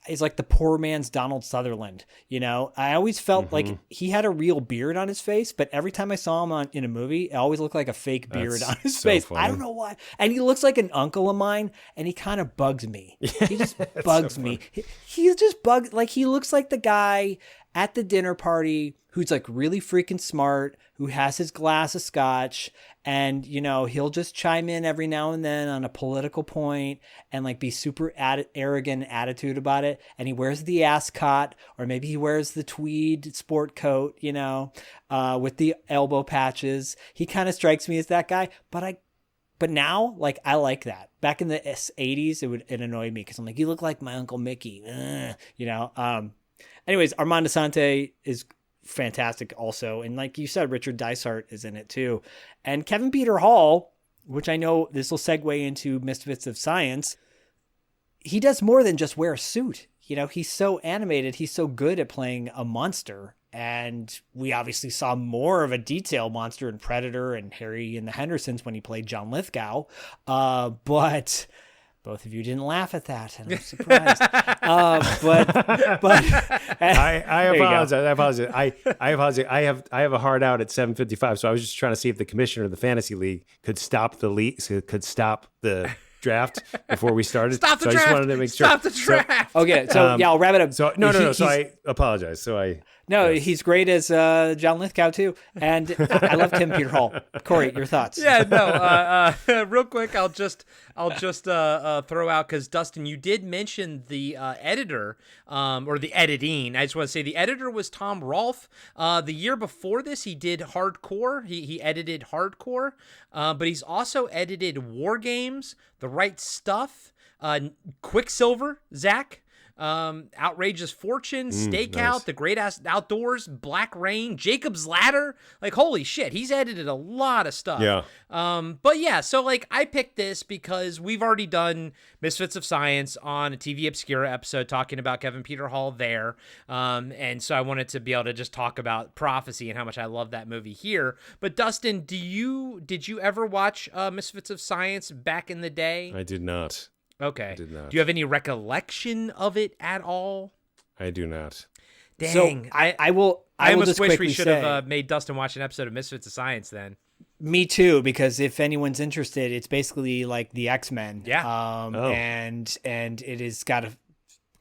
S3: is like the poor man's Donald Sutherland. You know, I always felt like he had a real beard on his face, but every time I saw him in a movie, it always looked like a fake beard on his face. Funny. I don't know why. And he looks like an uncle of mine, and he kind of bugs me. He just bugs me. He just bugs, like, he looks like the guy at the dinner party who's, like, really freaking smart, who has his glass of scotch, and, you know, he'll just chime in every now and then on a political point and, like, be super arrogant attitude about it. And he wears the ascot, or maybe he wears the tweed sport coat, you know, with the elbow patches. He kind of strikes me as that guy, but now, like, I like that. Back in the 80s, it annoyed me because I'm like, you look like my Uncle Mickey, you know. Anyways, Armand Assante is fantastic also, and like you said, Richard Dysart is in it too, and Kevin Peter Hall, which I know this will segue into Misfits of Science. He does more than just wear a suit. You know, he's so animated. He's so good at playing a monster, and we obviously saw more of a detail monster in Predator and Harry and the Hendersons when he played John Lithgow, but both of you didn't laugh at that, and I'm surprised. But
S4: I apologize. I have a hard out at 7:55, so I was just trying to see if the commissioner of the fantasy league could stop the draft before we started.
S2: Stop the
S4: draft.
S2: I
S4: just wanted to make sure.
S2: Stop the draft.
S3: Okay, so I'll wrap it up.
S4: So no. So I apologize.
S3: He's great as John Lithgow too, and I love Kevin Peter Hall. Corey, your thoughts?
S2: Yeah, no. Real quick, I'll just throw out, because Dustin, you did mention the editor, or the editing. I just want to say the editor was Tom Rolfe. The year before this, he did Hardcore. He edited Hardcore, but he's also edited War Games, The Right Stuff, Quicksilver, Zach. Outrageous Fortune, Stakeout, nice. The Great Outdoors, Black Rain, Jacob's Ladder. Like, holy shit, he's edited a lot of stuff.
S4: Yeah.
S2: But yeah, so like I picked this because we've already done Misfits of Science on a TV Obscura episode talking about Kevin Peter Hall there. And so I wanted to be able to just talk about Prophecy and how much I love that movie here. But Dustin, did you ever watch Misfits of Science back in the day?
S4: I did not.
S2: Okay.
S4: Do
S2: you have any recollection of it at all?
S4: I do not.
S2: Dang.
S3: So I will
S2: almost
S3: just
S2: wish we
S3: quickly
S2: should have made Dustin watch an episode of Misfits of Science then.
S3: Me too, because if anyone's interested, it's basically like the X-Men.
S2: Yeah.
S3: And it has got a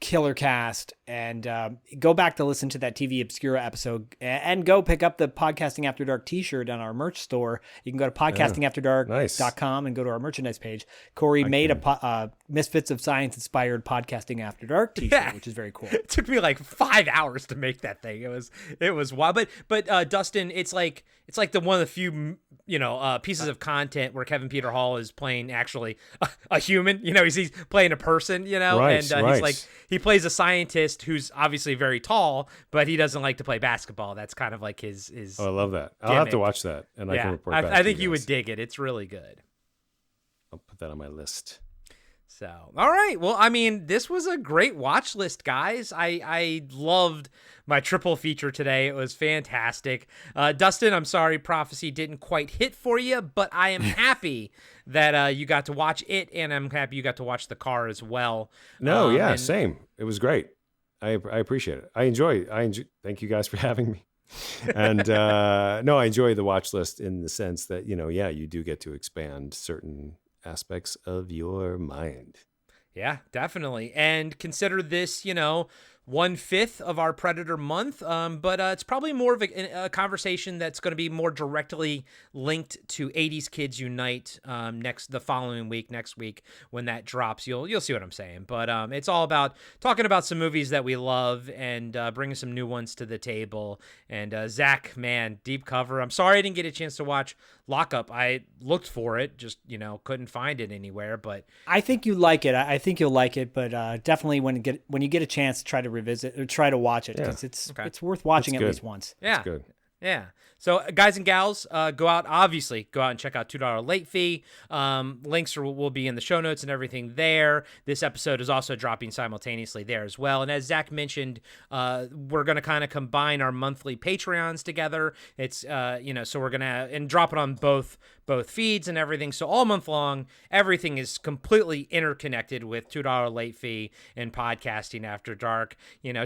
S3: killer cast, And go back to listen to that TV Obscura episode and go pick up the Podcasting After Dark t-shirt on our merch store. You can go to podcastingafterdark.com and go to our merchandise page. Corey made a Misfits of Science inspired Podcasting After Dark t-shirt, which is very cool.
S2: It took me like 5 hours to make that thing. It was wild. But Dustin, it's like the one of the few pieces of content where Kevin Peter Hall is playing actually a human. He's playing a person.
S4: Right,
S2: and he's like he plays a scientist who's obviously very tall, but he doesn't like to play basketball. That's kind of like his.
S4: Oh, I love that.
S2: Gimmick.
S4: I'll have to watch that, and I can report back.
S2: I think you would dig it. It's really good.
S4: I'll put that on my list.
S2: So, all right. Well, I mean, this was a great watch list, guys. I loved my triple feature today. It was fantastic. Dustin, I'm sorry Prophecy didn't quite hit for you, but I am happy that you got to watch it, and I'm happy you got to watch The Car as well.
S4: No, same. It was great. I appreciate it. I enjoy. Thank you guys for having me. And I enjoy the watch list in the sense that, you do get to expand certain aspects of your mind.
S2: Yeah, definitely. And consider this, 1/5 of our Predator month, but it's probably more of a conversation that's going to be more directly linked to 80s Kids Unite the following week, next week when that drops. You'll see what I'm saying. But it's all about talking about some movies that we love and bringing some new ones to the table. And Zach, man, deep cover. I'm sorry I didn't get a chance to watch Lockup. I looked for it, just couldn't find it anywhere. But
S3: I think you like it. I think you'll like it. But definitely when you get a chance, try to revisit or try to watch it because it's worth watching at least once.
S2: Yeah,
S4: it's good.
S2: Yeah. So guys and gals, go out and check out $2 Late Fee. Links will be in the show notes and everything there. This episode is also dropping simultaneously there as well. And as Zach mentioned, we're going to kind of combine our monthly Patreons together. It's, so we're going to, and drop it on both feeds and everything. So all month long, everything is completely interconnected with $2 Late Fee and Podcasting After Dark,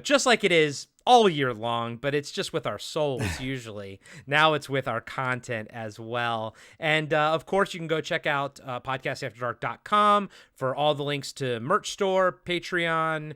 S2: just like it is all year long, but it's just with our souls usually. Now it's with our content as well. And of course, you can go check out podcastafterdark.com for all the links to merch store, Patreon,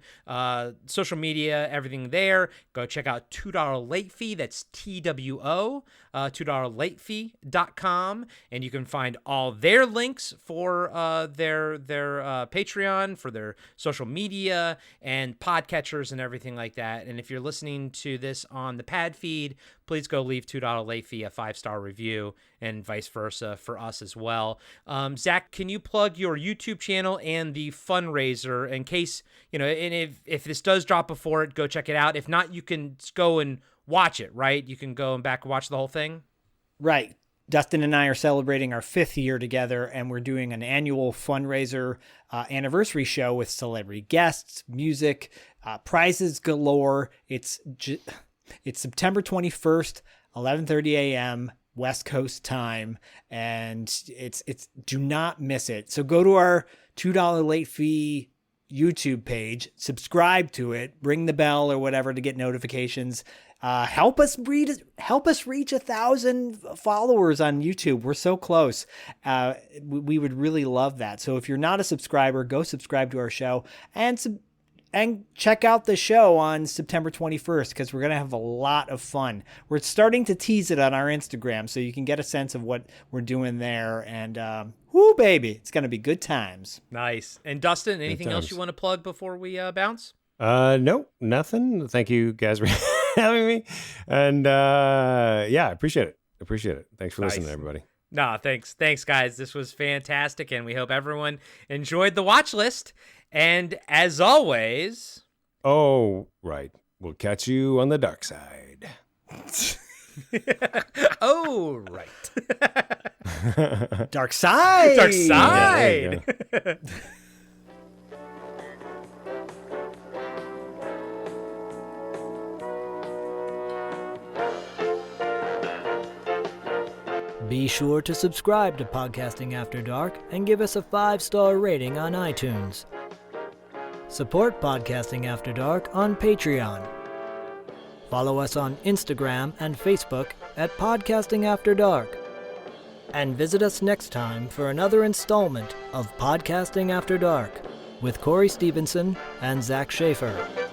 S2: social media, everything there. Go check out $2 Late Fee. That's TWO, $2latefee.com. And you can find all their links for their Patreon, for their social media and podcatchers and everything like that. And if you're listening to this on the pad feed, please go leave $2 Late Fee a 5-star review and vice versa for us as well. Zach, can you plug your YouTube channel and the fundraiser in case, and if this does drop before it, go check it out. If not, you can go and watch it, right? You can go and back and watch the whole thing.
S3: Right. Dustin and I are celebrating our 5th year together, and we're doing an annual fundraiser anniversary show with celebrity guests, music, prizes galore. It's September 21st, 11:30 a.m. West Coast time, and it's do not miss it. So go to our $2 Late Fee YouTube page, subscribe to it, ring the bell or whatever to get notifications. Help us reach 1,000 followers on YouTube. We're so close. We would really love that. So if you're not a subscriber, go subscribe to our show and check out the show on September 21st because we're going to have a lot of fun. We're starting to tease it on our Instagram so you can get a sense of what we're doing there. And whoo, baby, it's going to be good times.
S2: Nice. And Dustin, anything else you want to plug before we bounce?
S4: No, nothing. Thank you guys for having me. And I appreciate it. Thanks for listening, everybody.
S2: No, thanks, guys. This was fantastic, and we hope everyone enjoyed the watch list. And as always,
S4: oh, right, we'll catch you on the dark side.
S2: Oh, right.
S3: Dark side.
S2: Dark side.
S4: Yeah,
S1: Be sure to subscribe to Podcasting After Dark and give us a 5-star rating on iTunes. Support Podcasting After Dark on Patreon. Follow us on Instagram and Facebook at Podcasting After Dark. And visit us next time for another installment of Podcasting After Dark with Corey Stevenson and Zach Schaefer.